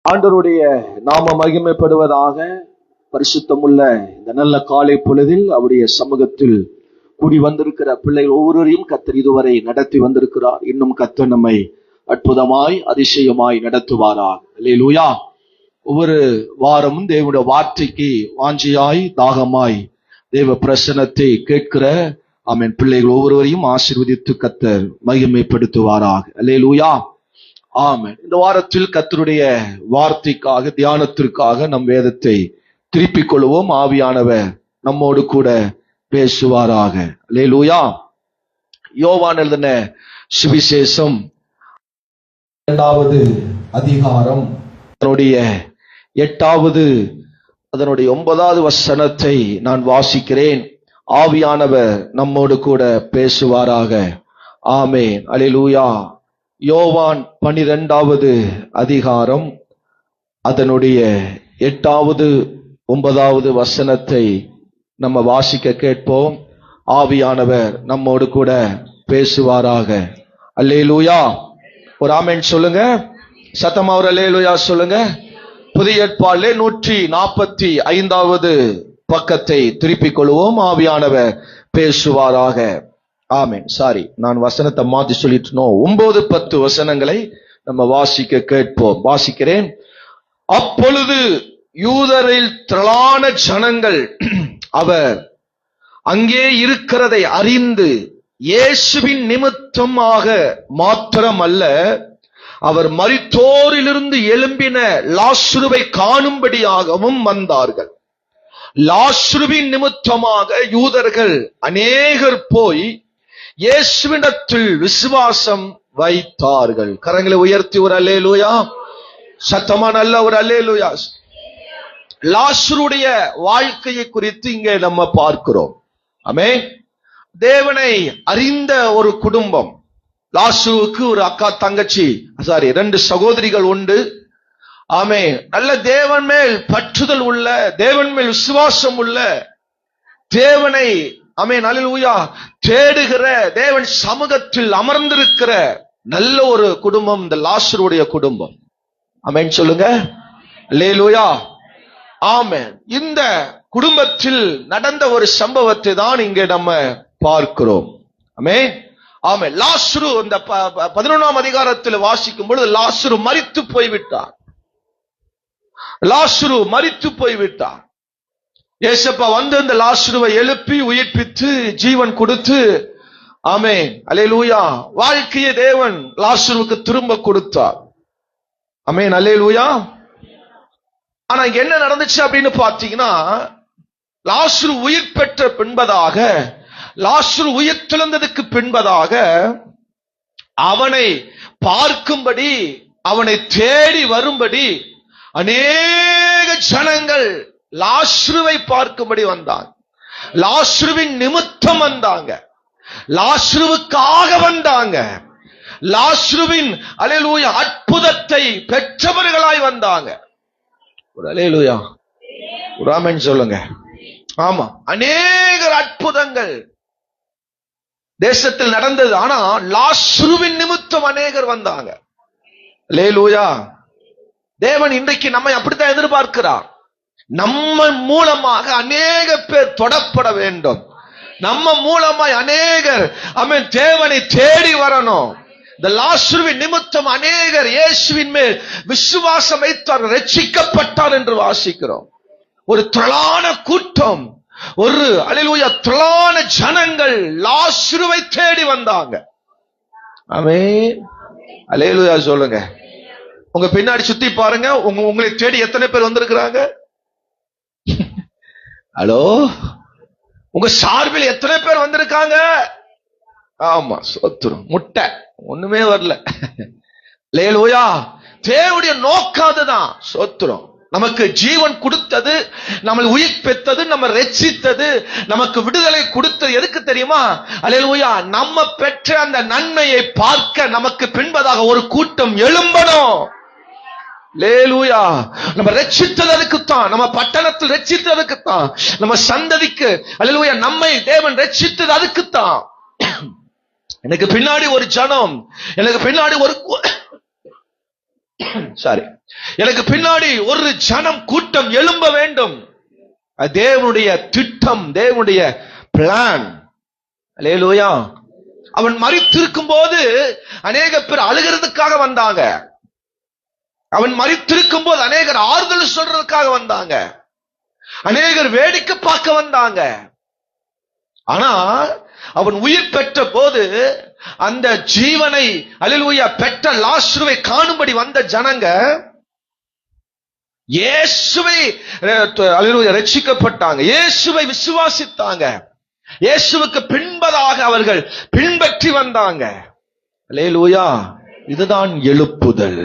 ஆண்டவருடைய நாம மகிமைப்படுவதாக. பரிசுத்தமுள்ள இந்த நல்ல காலை பொழுதில் அவருடைய சமூகத்தில் கூடி வந்திருக்கிற பிள்ளைகள் ஒவ்வொருவரையும் கர்த்தர் இதுவரை நடத்தி வந்திருக்கிறார். இன்னும் கர்த்தர் நம்மை அற்புதமாய் அதிசயமாய் நடத்துவாராக. அல்லேலூயா. ஒவ்வொரு வாரமும் தேவனுடைய வார்த்தைக்கு வாஞ்சியாய் தாகமாய் தேவ பிரசன்னத்தை கேட்கிற ஆமென் பிள்ளைகள் ஒவ்வொருவரையும் ஆசீர்வதித்து கர்த்தர் மகிமைப்படுத்துவாராக. அல்லேலூயா. ஆமென். இந்த வாரத்தில் கர்த்தருடைய வார்த்தைக்காக தியானத்திற்காக நம் வேதத்தை திருப்பிக் கொள்வோம். ஆவியானவர் நம்மோடு கூட பேசுவாராக. அல்லேலூயா. யோவான் எழுதின சுவிசேஷம் 2வது அதிகாரம் அதனுடைய 8வது அதனுடைய 9வது வசனத்தை நான் வாசிக்கிறேன். ஆவியானவர் நம்மோடு கூட பேசுவாராக. ஆமென். அல்லேலூயா. யோவான் 12வது அதிகாரம் அதனுடைய 8வது 9வது வசனத்தை நம்ம வாசிக்க கேட்போம். ஆவியானவர் நம்மோடு கூட பேசுவாராக. அல்லேலூயா. ஒரு ஆமென் சொல்லுங்க. சத்தமா ஒரு அல்லேலூயா சொல்லுங்க. புதிய ஏற்பாடிலே 145வது பக்கத்தை திருப்பிக் கொள்வோம். ஆவியானவர் பேசுவாராக. ஆமென். சாரி, நான் வசனத்தை மாத்தி சொல்லிட்டோம். 9-10 வசனங்களை நம்ம வாசிக்க கேட்போம். வாசிக்கிறேன். அப்பொழுது யூதரில் திரளான ஜனங்கள் அவர் அங்கே இருக்கிறதை அறிந்து இயேசுவின் நிமித்தமாக மாத்திரமல்ல, அவர் மரித்தோரிலிருந்து எழும்பின லாசருவை காணும்படியாகவும் வந்தார்கள். லாசருவின் நிமித்தமாக யூதர்கள் அநேகர் போய் இயேசுவினிடத்தில் விசுவாசம் வைத்தார்கள். கரங்களை உயர்த்தி ஒரு அல்லேலூயா. சத்தமா நல்ல ஒரு அல்லேலூயா. லாசருடைய வாழ்க்கையை குறித்து இங்கே நம்ம பார்க்கிறோம். ஆமென். தேவனை அறிந்த ஒரு குடும்பம். லாசருவுக்கு ஒரு அக்கா தங்கச்சி 2 சகோதரிகள் உண்டு. ஆமென். நல்ல தேவன் மேல் பற்றுதல் உள்ள, தேவன் மேல் விசுவாசம் உள்ள, தேவனை ஆமென் அல்லேலூயா தேடுகிற, தேவன் சமூகத்தில் அமர்ந்திருக்கிற நல்ல ஒரு குடும்பம் இந்த லாசருடைய குடும்பம். ஆமென் சொல்லுங்க. அல்லேலூயா. ஆமென். இந்த குடும்பத்தில் நடந்த ஒரு சம்பவத்தை தான் இங்கே நம்ம பார்க்கிறோம். ஆமென். ஆமென். லாசரு இந்த 11ஆம் அதிகாரத்தில் வாசிக்கும் பொழுது லாசரு மரித்து போய்விட்டார். லாசரு மரித்து போய்விட்டார். இயேசப்பா வந்து இந்த லாசருவை எழுப்பி உயிர்ப்பித்து ஜீவன் கொடுத்து ஆமென் அல்லேலூயா வாழ்க்கையை தேவன் லாசருவுக்கு திரும்ப கொடுத்தார். ஆமென் அல்லேலூயா. ஆனா இங்க என்ன நடந்துச்சு அப்படின்னு பாத்தீங்கன்னா, லாசரு உயிர் பெற்ற பின்பதாக, லாசரு உயிர் தெழுந்ததுக்கு பின்பதாக அவனை பார்க்கும்படி, அவனை தேடி வரும்படி அநேக ஜனங்கள் லாசருவை பார்க்கும்படி வந்தாங்க. லாசருவின் நிமித்தம் வந்தாங்க. லாசருவுக்காக வந்தாங்க. லாசருவின் அல்லேலூயா அற்புதத்தை பெற்றவர்களாய் வந்தாங்க. ஒரு அல்லேலூயா, ஒரு ஆமென் சொல்லுங்க. ஆமா, அநேக அற்புதங்கள் தேசத்தில் நடந்தது. ஆனா லாசருவின் நிமித்தம் அநேகர் வந்தாங்க. அல்லேலூயா. தேவன் இன்றைக்கு நம்மை அப்படித்தான் எதிர்பார்க்கிறார். நம்ம மூலமாக அநேக பேர் தொடப்பட வேண்டும். நம்ம மூலமாய் அநேகர் ஆமென் தேவனை தேடி வரணும். இந்த லாசருவின் நிமித்தம் அநேகர் இயேசுவின் மேல் விசுவாசம் வைத்தார்கள், ரட்சிக்கப்பட்டார் என்று வாசிக்கிறோம். ஒரு திரளான கூட்டம், ஒரு அல்லேலூயா திரளான ஜனங்கள் லாசருவை தேடி வந்தாங்க. ஆமென் அல்லேலூயா சொல்லுங்க. உங்க பின்னாடி சுத்தி பாருங்க, உங்களை தேடி எத்தனை பேர் வந்திருக்கிறாங்க? ஹலோ, உங்க சார்பில் எத்தனை பேர் வந்திருக்காங்க? ஆமா, சோத்திரம். முட்டை ஒண்ணுமே வரல. அல்லேலூயா. தேவனுடைய நோக்கம் அதுதான். சோத்திரம். நமக்கு ஜீவன் கொடுத்தது, நம்மை உயிர் பெற்றது, நம்ம ரட்சித்தது, நமக்கு விடுதலை கொடுத்தது எதுக்கு தெரியுமா? அல்லேலூயா. நம்ம பெற்ற அந்த நன்மையை பார்க்க நமக்கு பின்பதாக ஒரு கூட்டம் எழும்பணும். அல்லேலூயா. நம்ம ரட்சித்தது அதுக்குத்தான், நம்ம பட்டணத்தில் ரட்சித்தது அதுக்குத்தான், நம்ம சந்ததிக்கு அல்லேலூயா நம்மை தேவன் ரட்சித்தது அதுக்குத்தான். எனக்கு பின்னாடி ஒரு ஜனம், எனக்கு பின்னாடி ஒரு சாரி, எனக்கு பின்னாடி ஒரு ஜனம் கூட்டம் எழும்ப வேண்டும். தேவனுடைய திட்டம், தேவனுடைய பிளான். அல்லேலூயா. அவன் மரித்திருக்கும் போது அநேக பேர் அழுகிறதுக்காக வந்தாங்க. அவன் மரித்திருக்கும் போது அநேகர் ஆறுதல் சொல்றதுக்காக வந்தாங்க. அநேகர் வேடிக்கை பார்க்க வந்தாங்க. ஆனா அவன் உயிர் பெற்ற போது அந்த ஜீவனை அல்லேலூயா பெற்ற லாசருவை காணும்படி வந்த ஜனங்க இயேசுவை அல்லேலூயா ரட்சிக்கப்பட்டாங்க. இயேசுவை விசுவாசித்தாங்க. இயேசுவுக்கு பின்பதாக அவர்கள் பின்பற்றி வந்தாங்க. அல்லேலூயா. இதுதான் எழுப்புதல்.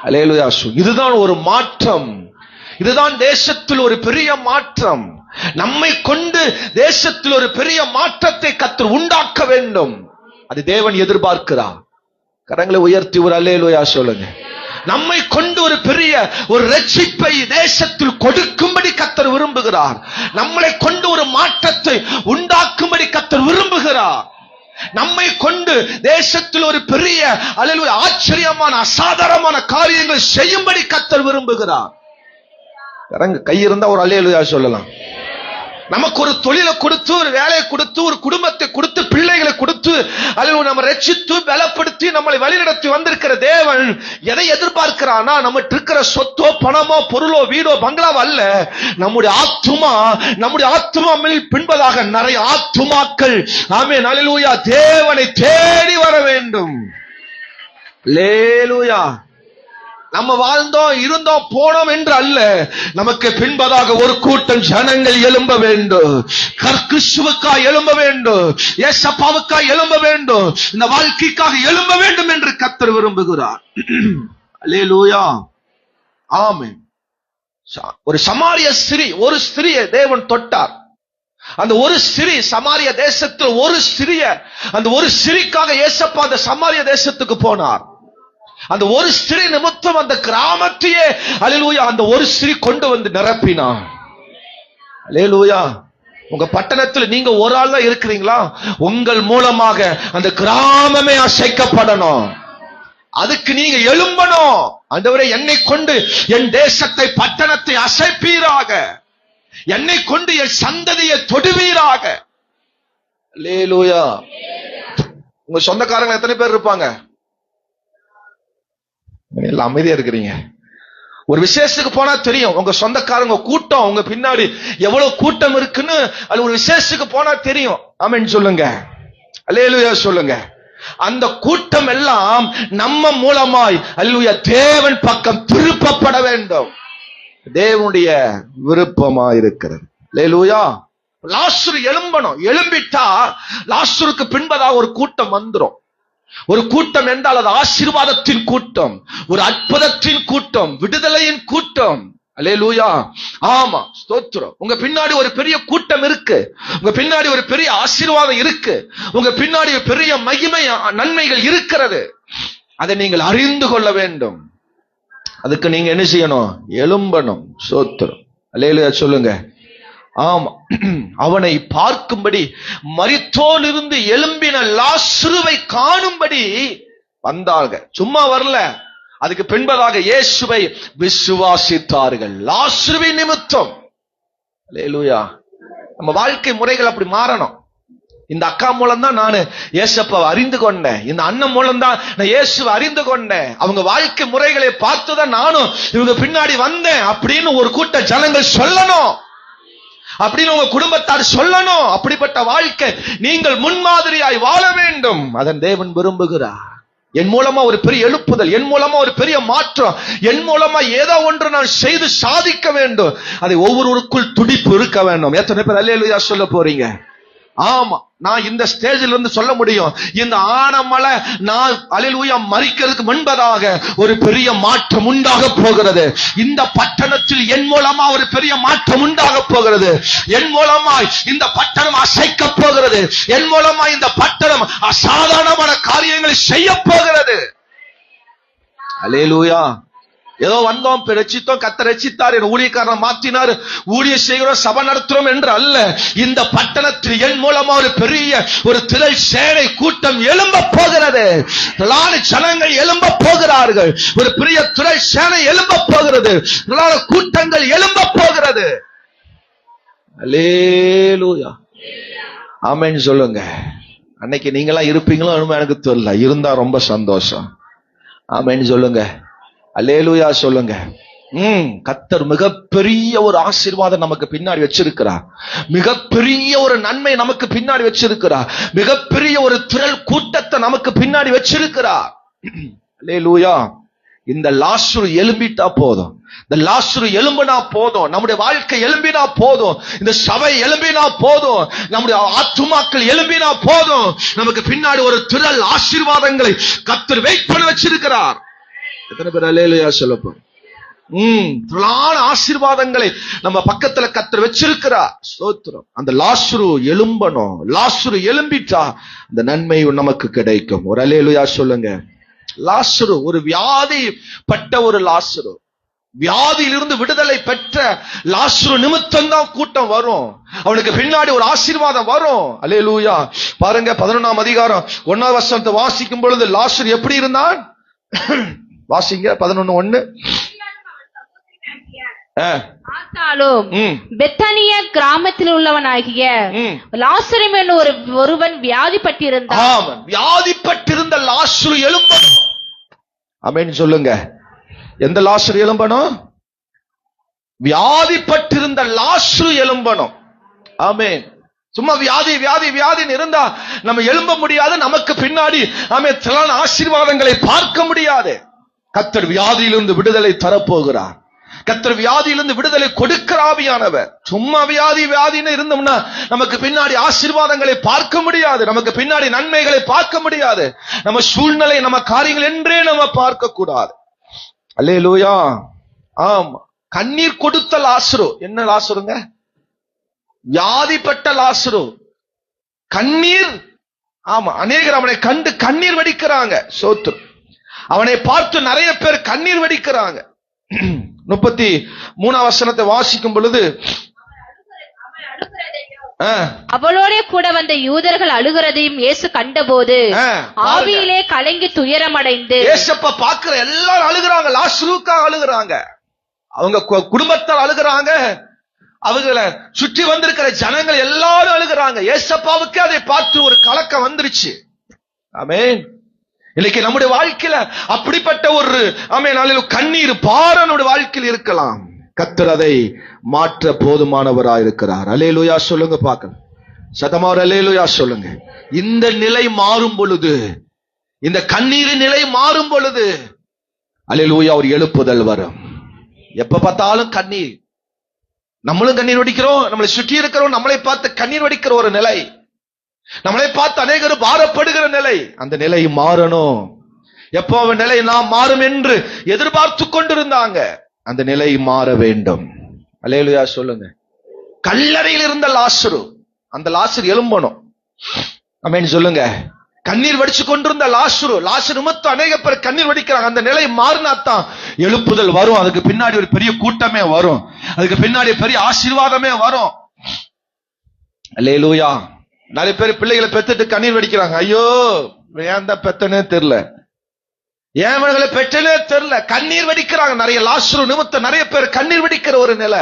அல்லேலூயா. இதுதான் ஒரு மாற்றம். இதுதான் தேசத்தில் ஒரு பெரிய மாற்றம். நம்மை கொண்டு தேசத்தில் ஒரு பெரிய மாற்றத்தை கர்த்தர் உண்டாக்க வேண்டும். அது தேவன் எதிர்பார்க்கிறார். கரங்களை உயர்த்தி ஒரு அல்லேலூயா சொல்லுங்க. நம்மை கொண்டு ஒரு பெரிய ஒரு ரட்சிப்பை தேசத்தில் கொடுக்கும்படி கர்த்தர் விரும்புகிறார். நம்மளை கொண்டு ஒரு மாற்றத்தை உண்டாக்கும்படி கர்த்தர் விரும்புகிறார். நம்மை கொண்டு தேசத்தில் ஒரு பெரிய அல்லேலூயா ஆச்சரியமான அசாதாரணமான காரியங்கள் செய்யும்படி கர்த்தர் விரும்புகிறார். கை இருந்தா ஒரு அல்லேலூயா சொல்லலாம். நமக்கு ஒரு தொழிலை கொடுத்து, ஒரு வேலையை கொடுத்து, ஒரு குடும்பத்தை கொடுத்து, பிள்ளைகளை கொடுத்து, அல்லது நம்ம ரட்சித்து பலப்படுத்தி நம்மளை வழிநடத்தி வந்திருக்கிற தேவன் எதை எதிர்பார்க்கிறானா, நம்மகிட்ட இருக்கிற சொத்தோ பணமோ பொருளோ வீடோ பங்களாவோ அல்ல. நம்முடைய ஆத்துமா, நம்முடைய ஆத்துமா பின்பதாக நிறைய ஆத்துமாக்கள் ஆமென் அல்லேலூயா தேவனை தேடி வர வேண்டும். அல்லேலூயா. நம்ம வாழ்ந்தோம், இருந்தோம், போனோம் என்று அல்ல. நமக்கு பின்பதாக ஒரு கூட்டம் ஜனங்கள் எழும்ப வேண்டும். கிறிஸ்துவுக்காக எழும்ப வேண்டும். இயேசுவுக்காக எழும்ப வேண்டும். இந்த வாழ்க்கைக்காக எழும்ப வேண்டும் என்று கர்த்தர் விரும்புகிறார். அல்லேலூயா. ஆமென். ஒரு சமாரிய ஸ்திரீ, ஒரு ஸ்திரியை தேவன் தொட்டார். அந்த ஒரு ஸ்திரீ சமாரிய தேசத்தில் ஒரு ஸ்திரிய, அந்த ஒரு ஸ்திரீக்காக இயேசப்பா அந்த சமாரிய தேசத்துக்கு போனார். அந்த ஒரு ஸ்திரீ நிமித்தம் அந்த கிராமத்தையே அல்லேலூயா அந்த ஒரு ஸ்திரீ கொண்டு வந்து நிரப்பினார். அல்லேலூயா. உங்க பட்டணத்தில் நீங்க ஒரு ஆள் தான் இருக்கிறீங்களா? உங்கள் மூலமாக அந்த கிராமமே அசைக்கப்படணும். அதுக்கு நீங்க எழும்பணும். ஆண்டவரே, என்னை கொண்டு என் தேசத்தை, பட்டணத்தை அசைப்பீராக. என்னை கொண்டு என் சந்ததியை தொடுவீராக. அல்லேலூயா. உங்க சொந்தக்காரங்க எத்தனை பேர் இருப்பாங்க? எல்லாம் அமைதியா இருக்கிறீங்க. ஒரு விசேஷத்துக்கு போனா தெரியும் உங்க சொந்தக்காரங்க கூட்டம், உங்க பின்னாடி எவ்வளவு கூட்டம் இருக்குன்னு. அது ஒரு விசேஷத்துக்கு போனா தெரியும். ஆமென் சொல்லுங்க. அல்லேலூயா சொல்லுங்க. அந்த கூட்டம் எல்லாம் நம்ம மூலமாய் அல்லேலூயா தேவன் பக்கம் திருப்பப்பட வேண்டும். தேவனுடைய விருப்பமா இருக்கிறது. அல்லேலூயா. லாசரு எழும்பணும். எழும்பிட்டா லாசருக்கு பின்பதாக ஒரு கூட்டம் வந்துரும். ஒரு கூட்டம் என்றால் அது ஆசீர்வாதத்தின் கூட்டம், ஒரு அற்புதத்தின் கூட்டம், விடுதலையின் கூட்டம். அல்லேலூயா. ஆமா, ஸ்தோத்திரம். உங்க பின்னாடி ஒரு பெரிய கூட்டம் இருக்கு. உங்க பின்னாடி ஒரு பெரிய ஆசீர்வாதம் இருக்கு. உங்க பின்னாடி ஒரு பெரிய மகிமை நன்மைகள் இருக்கிறது. அதை நீங்கள் அறிந்து கொள்ள வேண்டும். அதுக்கு நீங்க என்ன செய்யணும்? எழும்பணும். ஸ்தோத்திரம். அல்லேலூயா சொல்லுங்க. ஆமா. அவனை பார்க்கும்படி, மரித்தோர் இருந்து எழும்பின லாசருவை காணும்படி வந்தாங்க. சும்மா வரல. அதுக்கு பின்பதாக இயேசுவை விசுவாசித்தார்கள் லாசருவின் நிமித்தம். அல்லேலூயா. நம்ம வாழ்க்கை முறைகள் அப்படி மாறணும். இந்த அக்கா மூலம் தான் நான் இயேசுவை அறிந்து கொண்டேன். இந்த அண்ணன் மூலம் தான் நான் இயேசுவை அறிந்து கொண்டேன். அவங்க வாழ்க்கை முறைகளை பார்த்துதான் நானும் இவங்க பின்னாடி வந்தேன் அப்படின்னு ஒரு கூட்ட ஜனங்கள் சொல்லணும். அப்படின்னு உங்க குடும்பத்தார் சொல்லணும். அப்படிப்பட்ட வாழ்க்கை நீங்கள் முன்மாதிரியாய் வாழ வேண்டும். அதன் தேவன் விரும்புகிறார். என் மூலமா ஒரு பெரிய எழுப்புதல், என் மூலமா ஒரு பெரிய மாற்றம், என் மூலமா ஏதோ ஒன்று நான் செய்து சாதிக்க வேண்டும். அதை ஒவ்வொருவருக்குள் துடிப்பு இருக்க வேண்டும். எத்தனை பேர் அல்லேலூயா சொல்ல போறீங்க? ஆமா. நான் இந்த ஸ்டேஜில் இருந்து சொல்ல முடியும், இந்த ஆனமலை நான் அல்லேலூயா மரிக்கிறதுக்கு முன்பதாக ஒரு பெரிய மாற்றம் உண்டாக போகிறது. இந்த பட்டணத்தில் என் மூலமா ஒரு பெரிய மாற்றம் உண்டாக போகிறது. என் மூலமா இந்த பட்டணம் அசைக்க போகிறது. என் மூலமா இந்த பட்டணம் அசாதாரணமான காரியங்களை செய்ய போகிறது. அல்லேலூயா. ஏதோ வந்தோம், ரட்சித்தோம், கர்த்தர் ரட்சித்தார், என் ஊழியக்காரனை மாற்றினார், ஊழியம் செய்கிறோம், சபை நடத்துறோம் என்று அல்ல. இந்த பட்டணத்தில் என் மூலமா ஒரு பெரிய ஒரு திரள் சேனை கூட்டம் எழும்ப போகிறது. ஜனங்கள் எழும்ப போகிறார்கள். ஒரு பெரிய திரள் சேனை எழும்ப போகிறது. கூட்டங்கள் எழும்ப போகிறது. அல்லேலூயா, ஆமென் சொல்லுங்க. அன்னைக்கு நீங்களா இருப்பீங்களோ எனக்கு தெரியல, இருந்தா ரொம்ப சந்தோஷம். ஆமென் சொல்லுங்க. அல்லேலூயா சொல்லுங்க. கர்த்தர் மிகப்பெரிய ஒரு ஆசீர்வாதம் நமக்கு பின்னாடி வச்சிருக்கிறார். மிகப்பெரிய ஒரு நன்மை நமக்கு பின்னாடி வச்சிருக்கிறார். மிகப்பெரிய ஒரு திரள் கூட்டத்தை நமக்கு பின்னாடி வச்சிருக்கிறார். அல்லேலூயா. இந்த லாசரு எழும்பிட்டா போதும். இந்த லாசரு எழும்பினா போதும். நம்முடைய வாழ்க்கை எழும்பினா போதும். இந்த சபை எழும்பினா போதும். நம்முடைய ஆத்துமாக்கள் எழும்பினா போதும். நமக்கு பின்னாடி ஒரு திரள் ஆசீர்வாதங்களை கர்த்தர் வெயிட் பண்ண வச்சிருக்கிறார். எத்தனை பேர் அல்லேலூயா சொல்லப்போம்? திரளான ஆசீர்வாதங்களை நம்ம பக்கத்துல கர்த்தர் வச்சிருக்கிறார். ஸ்தோத்திரம். அந்த லாசரு எழும்பணும். லாசரு எழும்பிட்டா அந்த நன்மை நமக்கு கிடைக்கும். ஒரு அல்லேலூயா சொல்லுங்க. லாசரு ஒரு வியாதி பட்ட ஒரு லாசரு, வியாதியிலிருந்து விடுதலை பெற்ற லாசரு நிமித்தம் தான் கூட்டம் வரும். அவனுக்கு பின்னாடி ஒரு ஆசீர்வாதம் வரும். அல்லேலூயா. பாருங்க 11ஆம் அதிகாரம் 1ஆம் வசனத்தை வாசிக்கும் பொழுது லாசரு எப்படி இருந்தான்? வாசிங்க 11:1. பெத்தானியா கிராமத்தில் உள்ளவனாகிய லாசரு ஒருவன் வியாதிப்பட்டிருந்தான். வியாதிப்பட்டிருந்த லாசரு எழும்பணும். ஆமென் சொல்லுங்க. எந்த லாசரு எழும்பணும்? வியாதிப்பட்டிருந்த லாசரு எழும்பணும். ஆமென். சும்மா வியாதி வியாதி வியாதின்னு இருந்தா நம்ம எழும்ப முடியாது. நமக்கு பின்னாடி ஆமென் திரளான ஆசீர்வாதங்களை பார்க்க முடியாது. கர்த்தர் வியாதியிலிருந்து விடுதலை தரப்போகிறார். கர்த்தர் வியாதியிலிருந்து விடுதலை கொடுக்கிற ஆவியானவர். சும்மா வியாதி வியாதின்னு இருந்தோம்னா நமக்கு பின்னாடி ஆசீர்வாதங்களை பார்க்க முடியாது. நமக்கு பின்னாடி நன்மைகளை பார்க்க முடியாது. நம்ம சூழ்நிலை, நம்ம காரியங்கள் என்றே நம்ம பார்க்க கூடாது. அல்லேலூயா. ஆமா. கண்ணீர் கொடுத்த லாசரு. என்ன லாசருங்க? வியாதிப்பட்ட லாசரு. கண்ணீர். ஆமா, அநேகர் அவனை கண்டு கண்ணீர் வடிக்கிறாங்க. சோத்ரு. அவனை பார்த்து நிறைய பேர் கண்ணீர் வடிக்கிறாங்க. 33ஆம் வசனத்தை வாசிக்கும் பொழுது, அவளோட கூட வந்த யூதர்கள் அழுகிறதையும் இயேசு கண்டபோது ஆவியிலே கலங்கி துயரமடைந்து, இயேசுப்ப பாக்குற எல்லாரும் அழுகிறாங்க. லாசருக்காக அழுகிறாங்க. அவங்க குடும்பத்தால் அழுகிறாங்க. அவங்களை சுற்றி வந்திருக்கிற ஜனங்கள் எல்லாரும் அழுகிறாங்க. இயேசப்பாவுக்கு அதை பார்த்து ஒரு கலக்கம் வந்துருச்சு. ஆமென். இன்னைக்கு நம்முடைய வாழ்க்கையில அப்படிப்பட்ட ஒரு ஆமென் கண்ணீர் பாரனுடைய வாழ்க்கையில் இருக்கலாம். கர்த்தர் அதை மாற்ற போதுமானவராயிருக்கிறார். அல்லேலூயா சொல்லுங்க பார்க்கலாம். சத்தமா அல்லேலூயா சொல்லுங்க. இந்த நிலை மாறும் பொழுது, இந்த கண்ணீரின் நிலை மாறும் பொழுது அல்லேலூயா ஒரு எழுப்புதல் வரும். எப்ப பார்த்தாலும் கண்ணீர். நம்மளும் கண்ணீர் வடிக்கிறோம். நம்மளை சுற்றி இருக்கிறோம். நம்மளை பார்த்து கண்ணீர் வடிக்கிற ஒரு நிலை. நம்மளை பார்த்து அநேகர் பாரப்படுகிற நிலை. அந்த நிலை மாறணும். எப்போ அவன் நிலை நாம் மாறும் என்று எதிர்பார்த்து கொண்டிருந்தாங்க. அந்த நிலை மாற வேண்டும். அல்லேலூயா சொல்லுங்க. கல்லறையில் இருந்த லாசரு, அந்த லாசரு எழும்பணும். ஆமென் சொல்லுங்க. கண்ணீர் வடிச்சு கொண்டிருந்த லாசரு நிமித்தம் அநேக பேர் கண்ணீர் வடிக்கிறாங்க. அந்த நிலை மாறினாத்தான் எழுப்புதல் வரும். அதுக்கு பின்னாடி ஒரு பெரிய கூட்டமே வரும். அதுக்கு பின்னாடி பெரிய ஆசீர்வாதமே வரும். அல்லேலூயா. நிறைய பேர் பிள்ளைகளை பெத்துட்டு கண்ணீர் வடிக்கிறாங்க. ஐயோ ஏன் தான் பெத்தனே தெரியல, ஏன் மகளை பெற்றனே தெரியல, கண்ணீர் வடிக்கிறாங்க. நிறைய லாசரு நிமித்தம் நிறைய பேர் கண்ணீர் வடிக்கிற ஒரு நிலை.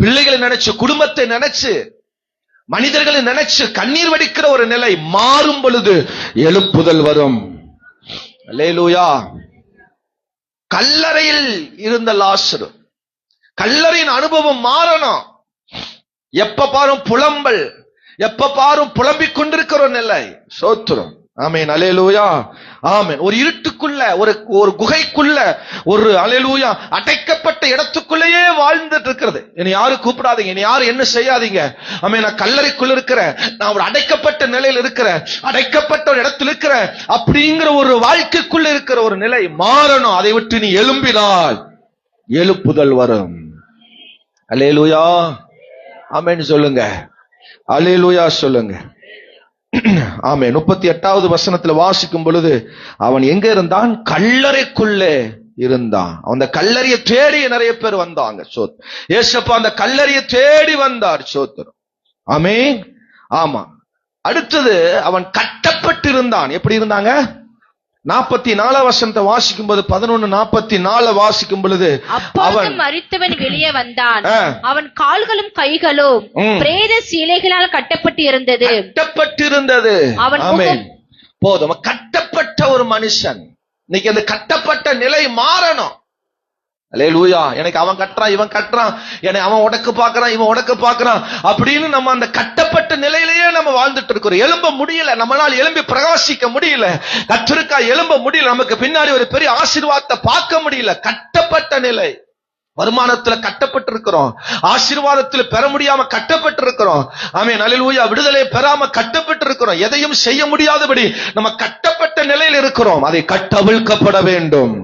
பிள்ளைகளை நினைச்சு, குடும்பத்தை நினைச்சு, மனிதர்களை நினைச்சு கண்ணீர் வடிக்கிற ஒரு நிலை மாறும் பொழுது எழுப்புதல் வரும். அல்லேலூயா. கல்லறையில் இருந்த லாசரு, கல்லறையின் அனுபவம் மாறணும். எப்ப பாரும் புலம்பல், எப்ப பாரும் புலம்பிக் கொண்டிருக்கிற ஒரு நிலை. சோத்திரம். ஆமென். அல்லேலூயா. ஆமென். ஒரு இருட்டுக்குள்ள, ஒரு குகைக்குள்ள, ஒரு அல்லேலூயா அடைக்கப்பட்ட இடத்துக்குள்ளேயே வாழ்ந்துட்டு இருக்கிறது. என்னை யாரும் கூப்பிடாதீங்க, என்னை யாரும் என்ன செய்யாதீங்க. ஆமென். நான் கல்லறைக்குள்ள இருக்கிறேன், நான் ஒரு அடைக்கப்பட்ட நிலையில் இருக்கிறேன், அடைக்கப்பட்ட ஒரு இடத்துல இருக்கிறேன் அப்படிங்கிற ஒரு வாழ்க்கைக்குள்ள இருக்கிற ஒரு நிலை மாறணும். அதை விட்டு நீ எழும்பினால் எழுப்புதல் வரும். அல்லேலூயா. ஆமென் சொல்லுங்க. அல்லேலூயா சொல்லுங்க. ஆமென். 38வது வசனத்துல வாசிக்கும் பொழுது, அவன் எங்க இருந்தான்? கல்லறைக்குள்ளே இருந்தான். அந்த கல்லறையை தேடி நிறைய பேர் வந்தாங்க. ஏசப்பா அந்த கல்லறையை தேடி வந்தார். சோத்திரம். ஆமென். ஆமா. அடுத்தது அவன் கட்டப்பட்டு இருந்தான். எப்படி இருந்தாங்க? 44 வசனத்தை வாசிக்கும் போது 11:44 வாசிக்கும் பொழுது அவன் மரித்தவன் வெளியே வந்தான். அவன் கால்களும் கைகளும் பிரேத சீலைகளால் கட்டப்பட்டு இருந்தது. அவன் போதும். கட்டப்பட்ட ஒரு மனுஷன். இன்னைக்கு அந்த கட்டப்பட்ட நிலை மாறணும். அல்லேலூயா. எனக்கு அவன் கட்டுறான், இவன் கட்டுறான், என்னை அவன் உடக்கு பாக்குறான், இவன் உடக்கு பாக்குறான் அப்படின்னு நம்ம அந்த கட்டப்பட்ட நிலையிலேயே நம்ம வாழ்ந்துட்டு இருக்கிறோம். எழும்ப முடியல, நம்மளால் எழும்பி பிரகாசிக்க முடியல, கர்த்தருக்கா எழும்ப முடியல, நமக்கு பின்னாடி ஒரு பெரிய ஆசீர்வாதத்தை பார்க்க முடியல. கட்டப்பட்ட நிலை. வருமானத்துல கட்டப்பட்டு இருக்கிறோம், ஆசீர்வாதத்துல பெற முடியாம கட்டப்பட்டு இருக்கிறோம். ஆமென். அல்லேலூயா. விடுதலை பெறாம கட்டப்பட்டு இருக்கிறோம். எதையும் செய்ய முடியாதபடி நம்ம கட்டப்பட்ட நிலையில் இருக்கிறோம். அதை கட்டவிழ்க்கப்பட வேண்டும்.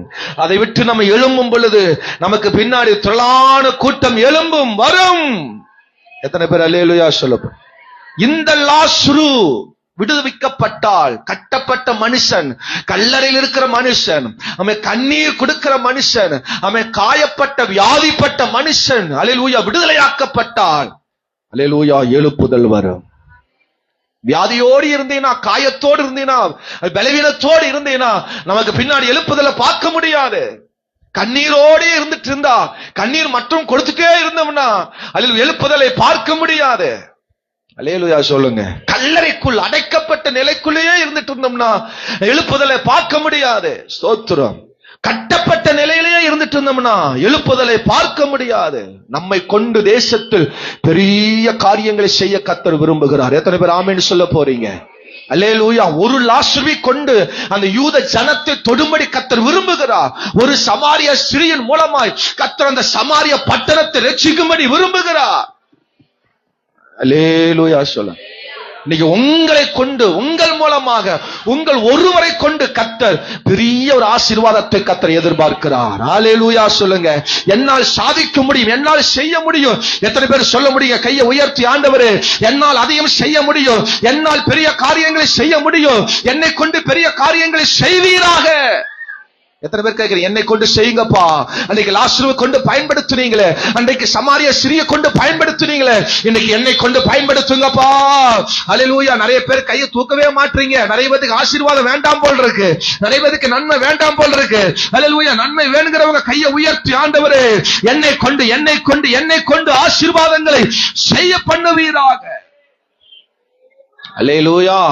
அதை விட்டு நம்ம எழும்பும் பொழுது நமக்கு பின்னாடி திரளான கூட்டம் எழும்பும் வரும். எத்தனை பேர் அல்லேலூயா சொல்லுங்க. இந்த லாசரு விடுவிக்கப்பட்டால், கட்டப்பட்ட மனுஷன், கல்லறையில் இருக்கிற மனுஷன், அவன் கண்ணீர் கொடுக்கிற மனுஷன், அவன் காயப்பட்ட வியாதிப்பட்ட மனுஷன், அல்லேலூயா, விடுதலையாக்கப்பட்டால், அல்லேலூயா, எழுப்புதல் வரும். வியாதியோடு இருந்தீனா, காயத்தோடு இருந்தீனா, பலவீனத்தோடு இருந்தீனா நமக்கு பின்னாடி எழுப்புதலை பார்க்க முடியாது. கண்ணீரோடு இருந்துட்டு இருந்தா, கண்ணீர் மற்றும் கொடுத்துட்டே இருந்தோம்னா அதில் எழுப்புதலை பார்க்க முடியாது. அல்லேலூயா சொல்லுங்க. கல்லறைக்குள் அடைக்கப்பட்ட நிலைக்குள்ளேயே இருந்துட்டு இருந்தோம்னா எழுப்புதலை பார்க்க முடியாது. ஸ்தோத்திரம். கட்டப்பட்ட நிலையிலேயே இருந்துட்டு இருந்தோம்னா எழுப்புதலை பார்க்க முடியாது. நம்மை கொண்டு தேசத்தில் பெரிய காரியங்களை செய்ய கர்த்தர் விரும்புகிறார். எத்தனை பேர் ஆமென் சொல்ல போறீங்க? அல்லேலூயா. ஒரு லாசருவை கொண்டு அந்த யூத ஜனத்தை தொடும்படி கர்த்தர் விரும்புகிறார். ஒரு சமாரிய ஸ்திரீயின் மூலமாய் கர்த்தர் அந்த சமாரிய பட்டணத்தை ரட்சிக்கும்படி விரும்புகிறார். அல்லேலூயா சொல்ல. இன்னைக்கு உங்களை கொண்டு, உங்கள் மூலமாக, உங்கள் ஒருவரை கொண்டு கர்த்தர் பெரிய ஒரு ஆசீர்வாதத்தை கர்த்தர் எதிர்பார்க்கிறார். அல்லேலூயா சொல்லுங்க. என்னால் சாதிக்க முடியும், என்னால் செய்ய முடியும். எத்தனை பேர் சொல்ல முடியும்? கையை உயர்த்தி, ஆண்டவரே என்னால் அதையும் செய்ய முடியும், என்னால் பெரிய காரியங்களை செய்ய முடியும், என்னை கொண்டு பெரிய காரியங்களை செய்வீராக. எத்தனை பேர் கேட்கிறீங்க? என்னை கொண்டு செய்யுங்கப்பா. அன்னைக்கு லாசருவை கொண்டு பயன்படுத்துனீங்களே, அன்றைக்கு சமாரிய ஸ்திரியை கொண்டு பயன்படுத்துனீங்களே, இன்னைக்கு என்னை கொண்டு பயன்படுத்துங்கப்பா. அல்லேலூயா. நிறைய பேர் கையை தூக்கவே மாட்டீங்க. நிறைய பேருக்கு ஆசீர்வாதம் வேண்டாம் போல் இருக்கு, நிறைய பேருக்கு நன்மை வேண்டாம் போல் இருக்கு. அல்லேலூயா. நன்மை வேணுங்கிறவங்க கையை உயர்த்தி, ஆண்டவரே என்னை கொண்டு, என்னை கொண்டு, என்னை கொண்டு ஆசீர்வாதங்களை செய்ய பண்ணுவீராக. அல்லேலூயா.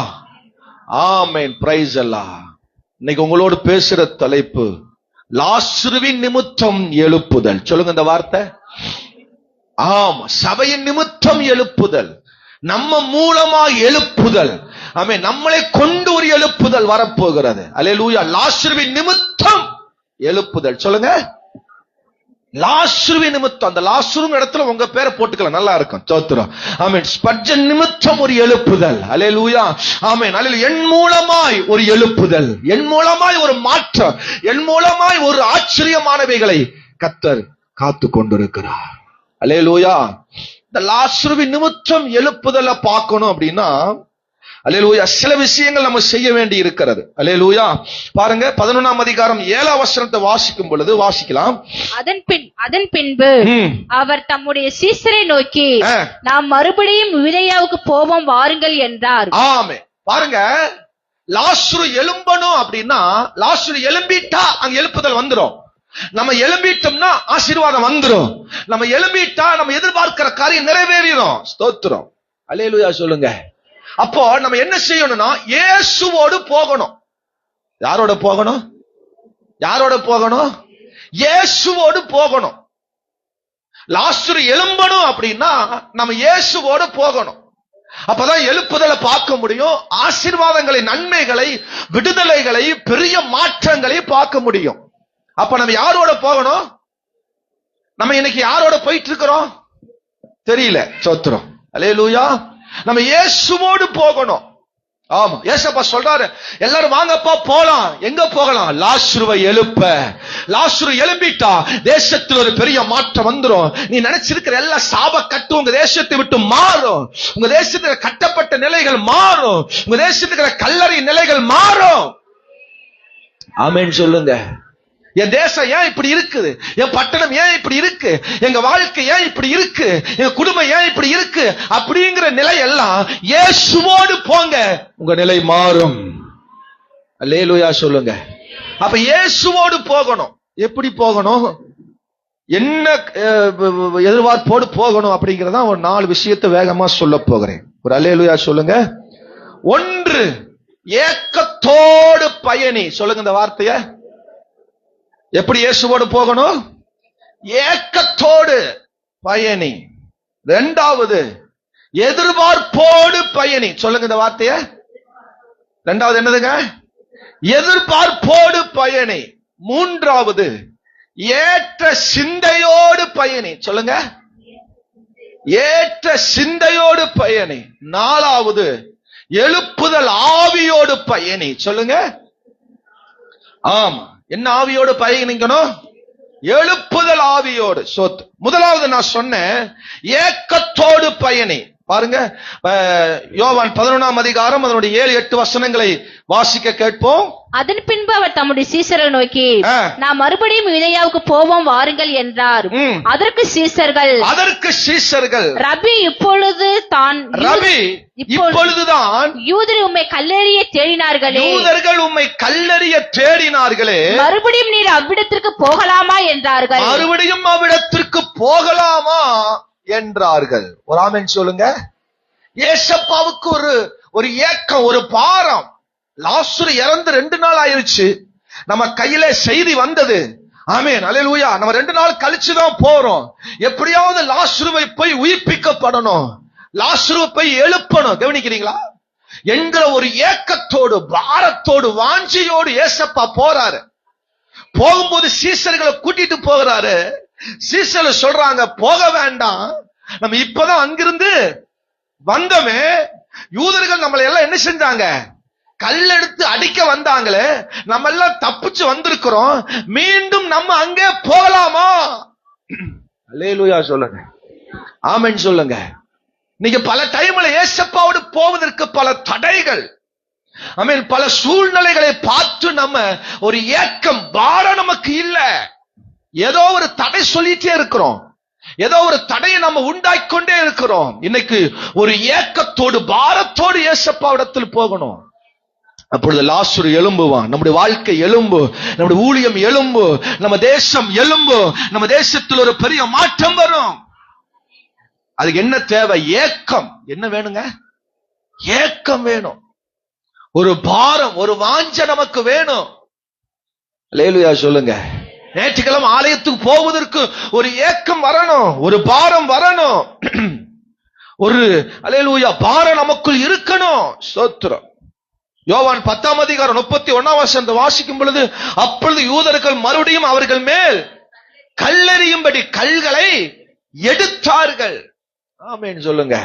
ஆமென். பிரைஸ் அல்லாஹ். இன்னைக்கு உங்களோடு பேசுற தலைப்பு லாசருவின் நிமித்தம் எழுப்புதல். சொல்லுங்க இந்த வார்த்தை. ஆமா, சபையின் நிமித்தம் எழுப்புதல், நம்ம மூலமா எழுப்புதல். ஆமென். நம்மளை கொண்டு ஒரு எழுப்புதல் வரப்போகிறது. அல்லேலூயா. லாசருவின் நிமித்தம் எழுப்புதல். சொல்லுங்க. லாசருவின் நிமித்தம். அந்த லாசருவின் இடத்துல உங்க பேரை போட்டுக்கலாம், நல்லா இருக்கும். ஸ்தோத்திரம். ஆமென். ஸ்பர்ஜன் நிமித்தம் ஒரு எழுப்புதல். அல்லேலூயா. ஆமென். அல்லேலூயா. என் மூலமாய் ஒரு எழுப்புதல், என் மூலமாய் ஒரு மாற்றம், என் மூலமாய் ஒரு ஆச்சரியமானவைகளை கர்த்தர் காத்து கொண்டிருக்கிறார். அல்லேலூயா. இந்த லாசருவின் நிமித்தம் எழுப்புதலை பார்க்கணும் அப்படின்னா அல்லேலூயா சில விஷயங்கள் நம்ம செய்ய வேண்டி இருக்கிறது. அல்லேலூயா. பாருங்க 11ஆம் அதிகாரம் 7ஆம் வசனத்தை வாசிக்கும் பொழுது வாசிக்கலாம். அதன் பின்பு அவர் தம்முடைய சீசரை நோக்கி, நாம் மறுபடியும் யூதேயாவுக்கு போவோம் வாருங்கள் என்றார். ஆமே. பாருங்க, லாசரு எழும்பணும் அப்படின்னா, லாசரு எழும்பிட்டா அங்க எழுப்புதல் வந்துரும். நம்ம எழும்பிட்டோம்னா ஆசீர்வாதம் வந்துரும். நம்ம எழும்பிட்டா நம்ம எதிர்பார்க்கிற காரியம் நிறைவேறிடும். ஸ்தோத்திரம். அல்லேலூயா சொல்லுங்க. அப்போ நம்ம என்ன செய்யணும்னா இயேசுவோடு போகணும். யாரோட போகணும்? யாரோட போகணும்? இயேசுவோடு போகணும். லாசரு எழும்பணும் அப்படின்னா நம்ம இயேசுவோடு போகணும். அப்பதான் எழுப்புதலை பார்க்க முடியும். ஆசீர்வாதங்களை, நன்மைகளை, விடுதலைகளை, பெரிய மாற்றங்களை பார்க்க முடியும். அப்ப நம்ம யாரோட போகணும்? நம்ம இன்னைக்கு யாரோட போயிட்டு இருக்கிறோம் தெரியல. ஸ்தோத்திரம். அல்லேலூயா. நம்ம இயேசுவோடு போகணும். ஆமா, ஏசப்பா சொல்றாரு, எல்லாரும் வாங்கப்பா போலாம். எங்க போகலாம்? லாசருவை எழுப்ப. லாசரு எழும்பிட்டா தேசத்தில் ஒரு பெரிய மாற்றம் வந்துரும். நீ நினைச்சிருக்கிற எல்லா சாப கட்டு உங்க தேசத்தை விட்டு மாறும். உங்க தேசத்துல கட்டப்பட்ட நிலைகள் மாறும். உங்க தேசத்துக்கு கல்லறை நிலைகள் மாறும். ஆமென் சொல்லுங்க. என் தேசம் ஏன் இப்படி இருக்குது, என் பட்டணம் ஏன் இப்படி இருக்கு, எங்க வாழ்க்கை ஏன் இப்படி இருக்கு, எங்க குடும்பம் ஏன் இப்படி இருக்கு அப்படிங்கிற நிலை எல்லாம் இயேசுவோடு போங்க, உங்க நிலை மாறும். அல்லேலூயா சொல்லுங்க. அப்ப இயேசுவோடு போகணும். எப்படி போகணும், என்ன எதிர்பார்ப்போடு போகணும் அப்படிங்கறத ஒரு 4 விஷயத்தை வேகமா சொல்ல போகிறேன். ஒரு அல்லேலூயா சொல்லுங்க. 1, ஏக்கத்தோடு பயணி. சொல்லுங்க இந்த வார்த்தைய. எப்படி இயேசுவோடு போகணும்? ஏக்கத்தோடு பயணி. 2வது, எதிர்பார்ப்போடு பயணி. சொல்லுங்க இந்த வார்த்தைய. 2வது என்னதுங்க? எதிர்பார்ப்போடு பயணி. 3வது, ஏற்ற சிந்தையோடு பயணி. சொல்லுங்க, ஏற்ற சிந்தையோடு பயணி. 4வது, எழுப்புதல் ஆவியோடு பயணி. சொல்லுங்க. ஆமா, என்ன ஆவியோடு பயணிக்கணும்? எழுப்புதல் ஆவியோடு. சொத்து. முதலாவது நான் சொன்னேன் ஏக்கத்தோடு பயணி. பாருங்க, யோவான் 11ஆம் அதிகாரம் அதனுடைய 7-8 வசனங்களை வாசிக்க கேட்போம். அதன் பின்பு அவர் தம்முடைய சீசரை நோக்கி, நாம் மறுபடியும் யூதேயாவுக்கு போவோம் வாருங்கள் என்றார். அதற்கு சீசர்கள் ரபி, இப்பொழுதுதான் யூதர்கள் உம்மை கல்லெறிய தேடினார்களே, மறுபடியும் நீர் அவ்விடத்திற்கு போகலாமா என்றார்கள். மறுபடியும் அவ்விடத்திற்கு போகலாமா என்றார்கள். ஒரு ஆமென் சொல்லுங்க. ஏசப்பாவுக்கு ஒரு ஏக்கம், ஒரு பாரம். லாசரு இறந்து 2 நாள் ஆயிருச்சு, நம்ம கையில செய்தி வந்தது. ஆமென், அல்லேலூயா. நம்ம 2 நாள் கழிச்சுதான் போறோம். எப்படியாவது லாசருவை போய் உயிர்ப்பிக்கப்படணும், லாசருவை போய் எழுப்பணும். கவனிக்கிறீங்களா? என்கிற ஒரு ஏக்கத்தோடு, பாரத்தோடு, வாஞ்சியோடு ஏசப்பா போறாரு. போகும்போது சீசர்களை கூட்டிட்டு போகிறாரு. சீசர்கள் சொல்றாங்க, போக வேண்டாம், நம்ம இப்பதான் அங்கிருந்து வந்தோமே, யூதர்கள் நம்மளை எல்லாம் என்ன செஞ்சாங்க, கல்லெடுத்து அடிக்க வந்தாங்களே, நம்ம எல்லாம் தப்பிச்சு வந்திருக்கிறோம், மீண்டும் நம்ம அங்கே போகலாமா? அல்லேலூயா சொல்லுங்க, ஆமென் சொல்லுங்க. நீங்க பல டைம்ல ஏசப்பாவோடு போவதற்கு பல தடைகள், ஆமென், பல சூழ்நிலைகளை பார்த்து நம்ம ஒரு ஏக்கம், பாரம் நமக்கு இல்ல. ஏதோ ஒரு தடை சொல்லிட்டே இருக்கிறோம், ஏதோ ஒரு தடையை நம்ம உண்டாக்கிக்கொண்டே இருக்கிறோம். இன்னைக்கு ஒரு ஏக்கத்தோடு, பாரத்தோடு ஏசப்பாவிடத்தில் போகணும். அப்பொழுது லாசரு எழும்புவான். நம்முடைய வாழ்க்கை எழும்பு, நம்முடைய ஊழியம் எழும்பு, நம்ம தேசம் எழும்பு, நம்ம தேசத்தில் ஒரு பெரிய மாற்றம் வரும். அதுக்கு என்ன தேவை? ஏக்கம். என்ன வேணுங்க? ஏக்கம் வேணும். ஒரு பாரம், ஒரு வாஞ்சை நமக்கு வேணும். அல்லேலூயா சொல்லுங்க. நேற்றுக்கிழமை ஆலயத்துக்கு போவதற்கு ஒரு ஏக்கம் வரணும், ஒரு பாரம் வரணும், ஒரு அல்லேலூயா பாரம் நமக்குள் இருக்கணும். ஸ்தோத்திரம். யோவான் 10ஆம் அதிகாரம் 31ஆம் வசனத்தை வாசிக்கும் பொழுது, அப்பொழுது யூதர்கள் மறுபடியும் அவர்கள் மேல் கல்லெறியும்படி கல்களை எடுத்தார்கள். ஆமென் சொல்லுங்க.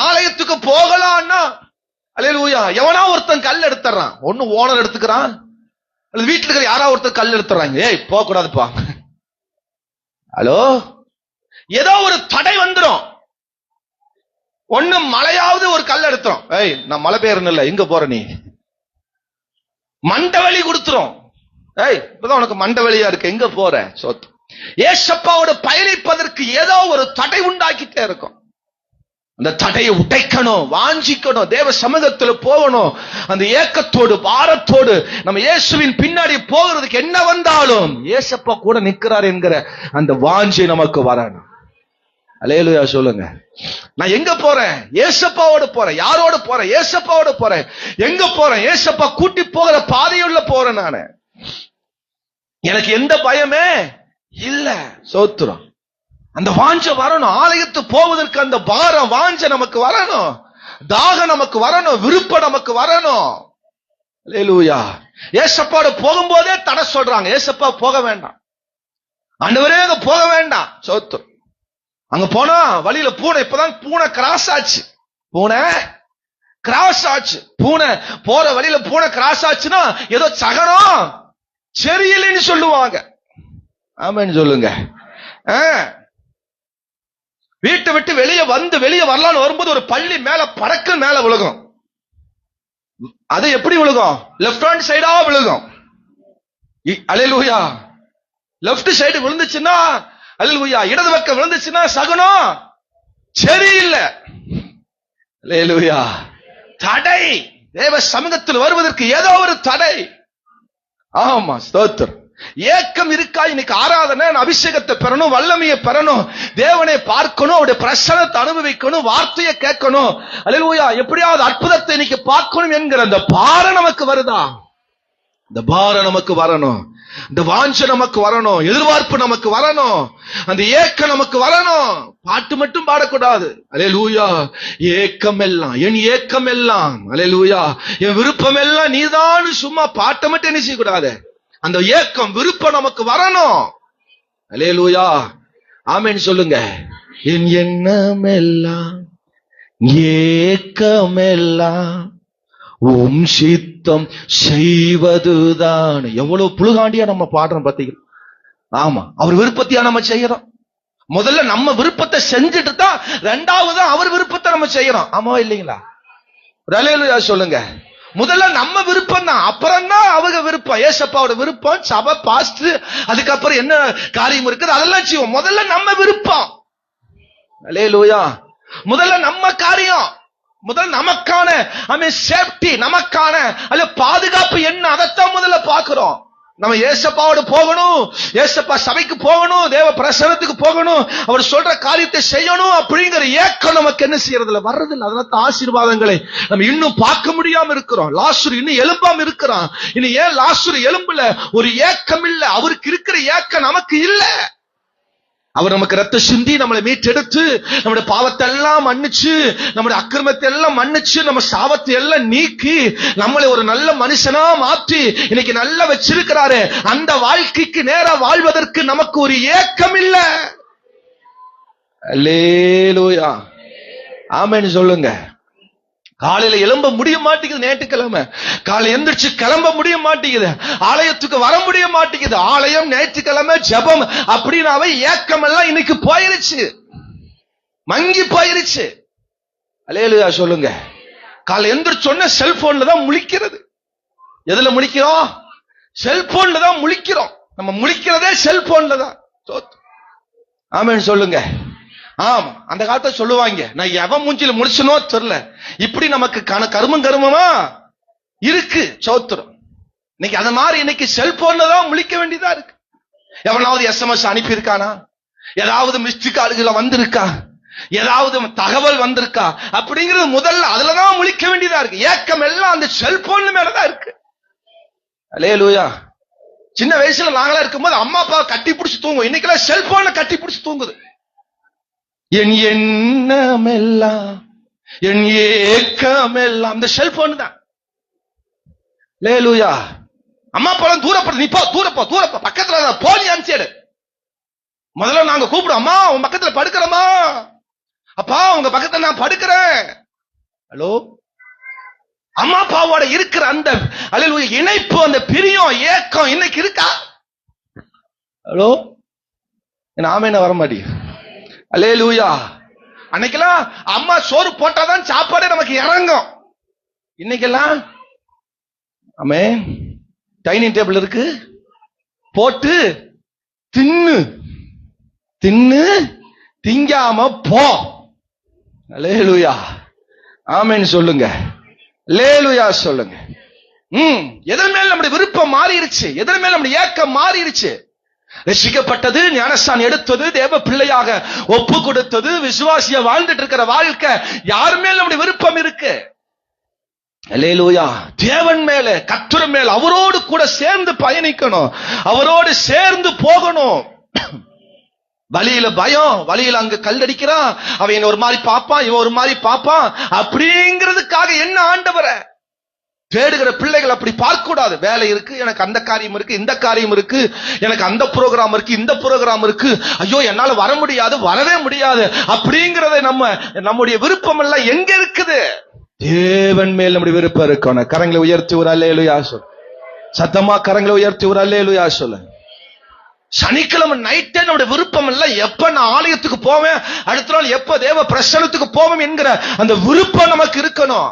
ஆலயத்துக்கு போகலான்னா அல்லேலூயா, எவனா ஒருத்தன் கல் எடுத்துறான். ஒண்ணு ஓனர் எடுத்துக்கிறான், வீட்டுல இருக்கிற யாராவது ஒருத்தர் கல் எடுத்துறாங்க. ஏய், போக கூடாதுப்பா. ஹலோ, ஏதோ ஒரு தடை வந்துடும். ஒண்ணு மழையாவது ஒரு கல் எடுத்துரும். ஏய், நான் மழை பெயர்னு இல்ல, எங்க போற நீ? மண்டவெளி கொடுத்துரும். ஏய், இப்பதான் உனக்கு மண்டவெளியா இருக்கு, எங்க போற? சொத்து. ஏசப்பாவோட பயணிப்பதற்கு ஏதோ ஒரு தடை உண்டாக்கிட்டே இருக்கும். அந்த தடையை உடைக்கணும், வாஞ்சிக்கணும், தேவ சமூகத்தில் போகணும். அந்த ஏக்கத்தோடு, பாரத்தோடு நம்ம இயேசுவின் பின்னாடி போகிறதுக்கு என்ன வந்தாலும் ஏசப்பா கூட நிற்கிறார் என்கிற அந்த வாஞ்சி நமக்கு வரணும். அல்லேலூயா சொல்லுங்க. நான் எங்க போறேன்? ஏசப்பாவோடு போறேன். யாரோடு போறேன்? ஏசப்பாவோடு போறேன். எங்க போறேன்? ஏசப்பா கூட்டி போகிற பாதையுள்ள போறேன். நானு எனக்கு எந்த பயமே இல்ல. சோத்திரம். அந்த வாஞ்சை வரணும். ஆலயத்துக்கு போவதற்கு அந்த பாரம், வாஞ்சை நமக்கு வரணும், தாகம் நமக்கு வரணும், விருப்பம் நமக்கு வரணும். அல்லேலூயா. ஏசப்பாவோட போகும்போதே தடை சொல்றாங்க. ஏசப்பா போக வேண்டாம், ஆண்டவரே அங்க போக வேண்டாம். சோத்திரம். அங்க போனா வழியில பூனை, இப்பதான் பூனை கிராஸ் ஆச்சு. பூனை கிராஸ் ஆச்சு. பூனை போற வழியில பூனை கிராஸ் ஆச்சுன்னா ஏதோ சகனம் சரியில்லைன்னு சொல்லுவாங்க. ஆமென் சொல்லுங்க. வீட்டை விட்டு வெளியே வரலான்னு வரும்போது ஒரு பள்ளி மேல பறக்க மேல விழுகும். அது எப்படி விழுகும்? லெப்ட் ஹேண்ட் சைடா விழுகும். அல்லேலூயா. லெஃப்ட் சைடு விழுந்துச்சுன்னா அல்லேலூயா, இடது பக்கம் விழுந்துச்சுன்னா சகுனம் சரியில்லை. அல்லேலூயா. தடை, தேவ சமூகத்தில் வருவதற்கு ஏதோ ஒரு தடை. ஆமா, ஸ்தோத்திரம். ஏக்கம் இருக்கா? இன்னைக்கு ஆராதனை, அபிஷேகத்தை பெறணும், வல்லமையை பெறணும், தேவனை பார்க்கணும், அவருடைய பிரசன்னத்தை அனுபவிக்கணும், வார்த்தையை கேட்கணும், அல்லேலூயா, எப்படியாவது அற்புதத்தை இன்னைக்கு பார்க்கணும் என்கிற அந்த பாரம் நமக்கு வருதா? இந்த பாரம் நமக்கு வரணும், இந்த வாஞ்சை நமக்கு வரணும், எதிர்பார்ப்பு நமக்கு வரணும், அந்த ஏக்கம் நமக்கு வரணும். பாட்டு மட்டும் பாடக்கூடாது. அல்லேலூயா. ஏக்கம் எல்லாம், என் ஏக்கம் எல்லாம், அல்லேலூயா, என் விருப்பம் எல்லாம் நீதான். சும்மா பாட்டை மட்டும் என்ன செய்யக்கூடாது, அந்த ஏக்கம் விருப்பம் நமக்கு வரணும். அல்லேலூயா. ஆமென் சொல்லுங்க. என் எண்ணம் எல்லாம் ஏக்கம் எல்லாம் உம் சித்தம் செய்வதுதான். எவ்வளவு புழுகாண்டியா நம்ம பாடுறோம் பாத்தீங்களா? ஆமா, அவர் விருப்பத்தையா நம்ம செய்யறோம். முதல்ல நம்ம விருப்பத்தை செஞ்சுட்டு தான் ரெண்டாவது அவர் விருப்பத்தை நம்ம செய்யறோம். ஆமா இல்லைங்களா? அல்லேலூயா சொல்லுங்க. முதல்ல நம்ம விருப்பம் தான், அப்புறம் தான் அவங்க விருப்பம். ஏசப்பாவோட விருப்பம், சபை, பாஸ்டர், அதுக்கப்புறம் என்ன காரியம் இருக்குது அதெல்லாம் செய்வோம். முதல்ல நம்ம விருப்பம். அல்லேலூயா. முதல்ல நம்ம காரியம், முதல்ல நமக்கான சேஃப்டி, நமக்கான அல்ல பாதுகாப்பு என்ன, அதைத்தான் முதல்ல பாக்குறோம். நம்ம ஏசப்பாவோட போகணும், ஏசப்பா சபைக்கு போகணும், தேவ பிரசன்னத்துக்கு போகணும், அவர் சொல்ற காரியத்தை செய்யணும் அப்படிங்கிற ஏக்கம் நமக்கு என்ன செய்யறதில்ல, வர்றதில்லை. அதனால ஆசீர்வாதங்களை நம்ம இன்னும் பார்க்க முடியாம இருக்கிறோம். லாசரு இன்னும் எழும்பாம இருக்கிறான். இன்னும் ஏன் லாசரு எழும்புல? ஒரு ஏக்கம் இல்ல. அவருக்கு இருக்கிற ஏக்கம் நமக்கு இல்ல. அவர் நமக்கு ரத்த சிந்தி நம்மளை மீட்டெடுத்து நம்முடைய பாவத்தை எல்லாம் மன்னிச்சு, நம்முடைய அக்கிரமத்தை எல்லாம் மன்னிச்சு, நம்ம சாபத்தை எல்லாம் நீக்கி நம்மளை ஒரு நல்ல மனுஷனா மாற்றி இன்னைக்கு நல்லா வச்சிருக்கிறாரு. அந்த வாழ்க்கைக்கு நேரா வாழ்வதற்கு நமக்கு ஒரு ஏக்கம் இல்ல. அல்லேலூயா. ஆமென் சொல்லுங்க. காலையில எழும்ப முடிய மாட்டேங்குது, ஞாயிற்றுக்கிழமை காலை எந்திரிச்சு கிளம்ப முடிய மாட்டேங்குது, ஆலயத்துக்கு வர முடிய மாட்டேங்குது. ஆலயம், ஞாயிற்றுக்கிழமை, ஜெபம் அப்படின்னாவே ஏக்கம் எல்லாம் இன்னைக்கு போயிருச்சு, மங்கி போயிருச்சு. அல்லேலூயா சொல்லுங்க. காலை எந்திரிச்சோன்ன செல்போன்ல தான் முழிக்கிறது. எதுல முழிக்கிறோம்? செல்போன்ல தான் முழிக்கிறோம். நம்ம முழிக்கிறதே செல்போன்ல தான். ஆமென் சொல்லுங்க. ஆமா, அந்த காலத்தை சொல்லுவாங்க, நான் எவன் மூஞ்சில முடிச்சனோ தெரியல, இப்படி நமக்கு கருமமா இருக்கு. சோத்திரம். இன்னைக்கு அந்த மாதிரி இன்னைக்கு செல்போன்ல தான் முழிக்க வேண்டியதா இருக்கு. எவனாவது SMS அனுப்பி இருக்கானா? ஏதாவது மிஸ்டு கால்கள வந்திருக்கா? ஏதாவது தகவல் வந்திருக்கா? அப்படிங்கிறது முதல்ல அதுலதான் முழிக்க வேண்டியதா இருக்கு. ஏக்கம் எல்லாம் அந்த செல்போன்ல மேலதான் இருக்கு. அல்லேலூயா. சின்ன வயசுல நாங்களா இருக்கும்போது அம்மா அப்பா கட்டி பிடிச்சு தூங்கும். இன்னைக்கெல்லாம் செல்போன்ல கட்டி பிடிச்சு தூங்குது. என் எண்ணமெல்லாம், என் ஏக்கமெல்லாம் அந்த செல்போன் தான். அல்லேலூயா. அம்மா அப்பா தூரப்பட, நீ போ, தூரப்போ, பக்கத்துல போனி அனுப்பிச்சிடு. முதல்ல நாங்க கூப்பிடுவோம், அம்மா உன் பக்கத்துல படுக்கிறோமா, அப்பா உங்க பக்கத்துல நான் படுக்கிறேன். ஹலோ, அம்மா அப்பாவோட இருக்கிற அந்த அல்லேலூயா இணைப்பு, அந்த பிரியம், ஏக்கம் இன்னைக்கு இருக்கா? ஹலோ, என்ன ஆமென் வர மாட்டேங்குது. அல்லேலூயா. அன்னைக்கெல்லாம் அம்மா சோறு போட்டாதான் சாப்பாடு நமக்கு இறங்கும். இன்னைக்கெல்லாம் ஆமென், டைனிங் டேபிள் இருக்கு, போட்டு தின்னு தின்னு திங்காம போ. அல்லேலூயா. ஆமென் சொல்லுங்க. அல்லேலூயா சொல்லுங்க. எதன் மேல நம்முடைய விருப்பம் மாறிடுச்சு, எதன் மேல நம்முடைய ஏக்கம் மாறிடுச்சு. ரட்சிக்கப்பட்டது, ஞானஸ்தானம் எடுத்தது, தேவ பிள்ளையாக ஒப்பு கொடுத்தது, விசுவாசியா வாழ்ந்துட்டு இருக்கிற வாழ்க்கை யார் மேல் நம்முடைய விருப்பம் இருக்கு? அல்லேலூயா. தேவன் மேல, கர்த்தர் மேல, அவரோடு கூட சேர்ந்து பயணிக்கணும், அவரோடு சேர்ந்து போகணும். வழியில பயம், வழியில அங்க கல்லடிக்கிறான், அவன் ஒரு மாதிரி பாப்பான், இவன் ஒரு மாதிரி பாப்பான், அப்படிங்கிறதுக்காக என்ன ஆண்டவரை தேடுகிற பிள்ளைகள் அப்படி பார்க்க கூடாது. வேலை இருக்கு, எனக்கு அந்த காரியம் இருக்கு, இந்த காரியம் இருக்கு, எனக்கு அந்த ப்ரோக்ராம் இருக்கு, இந்த ப்ரோக்ராம் இருக்கு, ஐயோ என்னால வர முடியாது, வரவே முடியாது அப்படிங்கறத நம்முடைய விருப்பம் எல்லாம் எங்க இருக்குது? தேவன் மேல் நம்முடைய விருப்பம் இருக்கணும். கரங்களை உயர்த்தி ஒரு அல்லேலூயா சொல்லு. சத்தமா கரங்களை உயர்த்தி ஒரு அல்லேலூயா சொல்லு. சனிக்கிழமை நைட்டே நம்முடைய விருப்பம் எல்லாம் எப்ப நான் ஆலயத்துக்கு போவேன், அடுத்த நாள் எப்ப தேவ பிரசன்னத்துக்கு போவேன் என்கிற அந்த விருப்பம் நமக்கு இருக்கணும்.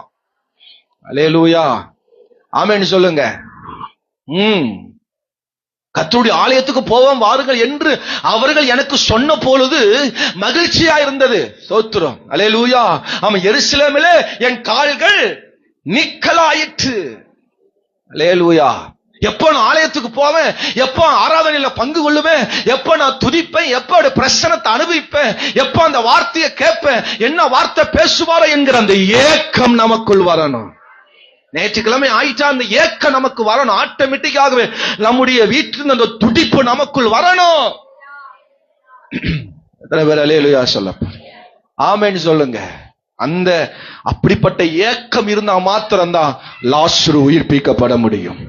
அல்லேலூயா. ஆமென் சொல்லுங்க. கர்த்தருடைய ஆலயத்துக்கு போவோம் வாருங்கள் என்று அவர்கள் எனக்கு சொன்ன பொழுது மகிழ்ச்சியா இருந்தது. ஸ்தோத்திரம், அல்லேலூயா. ஆமா, எருசலேமிலே என் கால்கள் நிக்கலாயிற்று. அல்லேலூயா. எப்போ நான் ஆலயத்துக்கு போவேன், எப்போ ஆராதனையில பங்கு கொள்ளுவேன், எப்போ நான் துதிப்பேன், எப்போ பிரசனத்தை அனுபவிப்பேன், எப்போ அந்த வார்த்தையை கேட்பேன், என்ன வார்த்தை பேசுவாரோ என்கிற அந்த ஏக்கம் நமக்குள் வரணும். நேற்றுக்கிழமை ஆயிட்டா அந்த ஏக்கம் நமக்கு வரணும். ஆட்டோமேட்டிக்காகவே நம்முடைய வீட்டில் அந்த துடிப்பு நமக்குள் வரணும். எத்தனை பேர் அல்லேலூயா சொல்ல ஆமென் சொல்லுங்க. அந்த அப்படிப்பட்ட ஏக்கம் இருந்தா மாத்திரம்தான் லாசரு உயிர்ப்பிக்கப்பட முடியும்,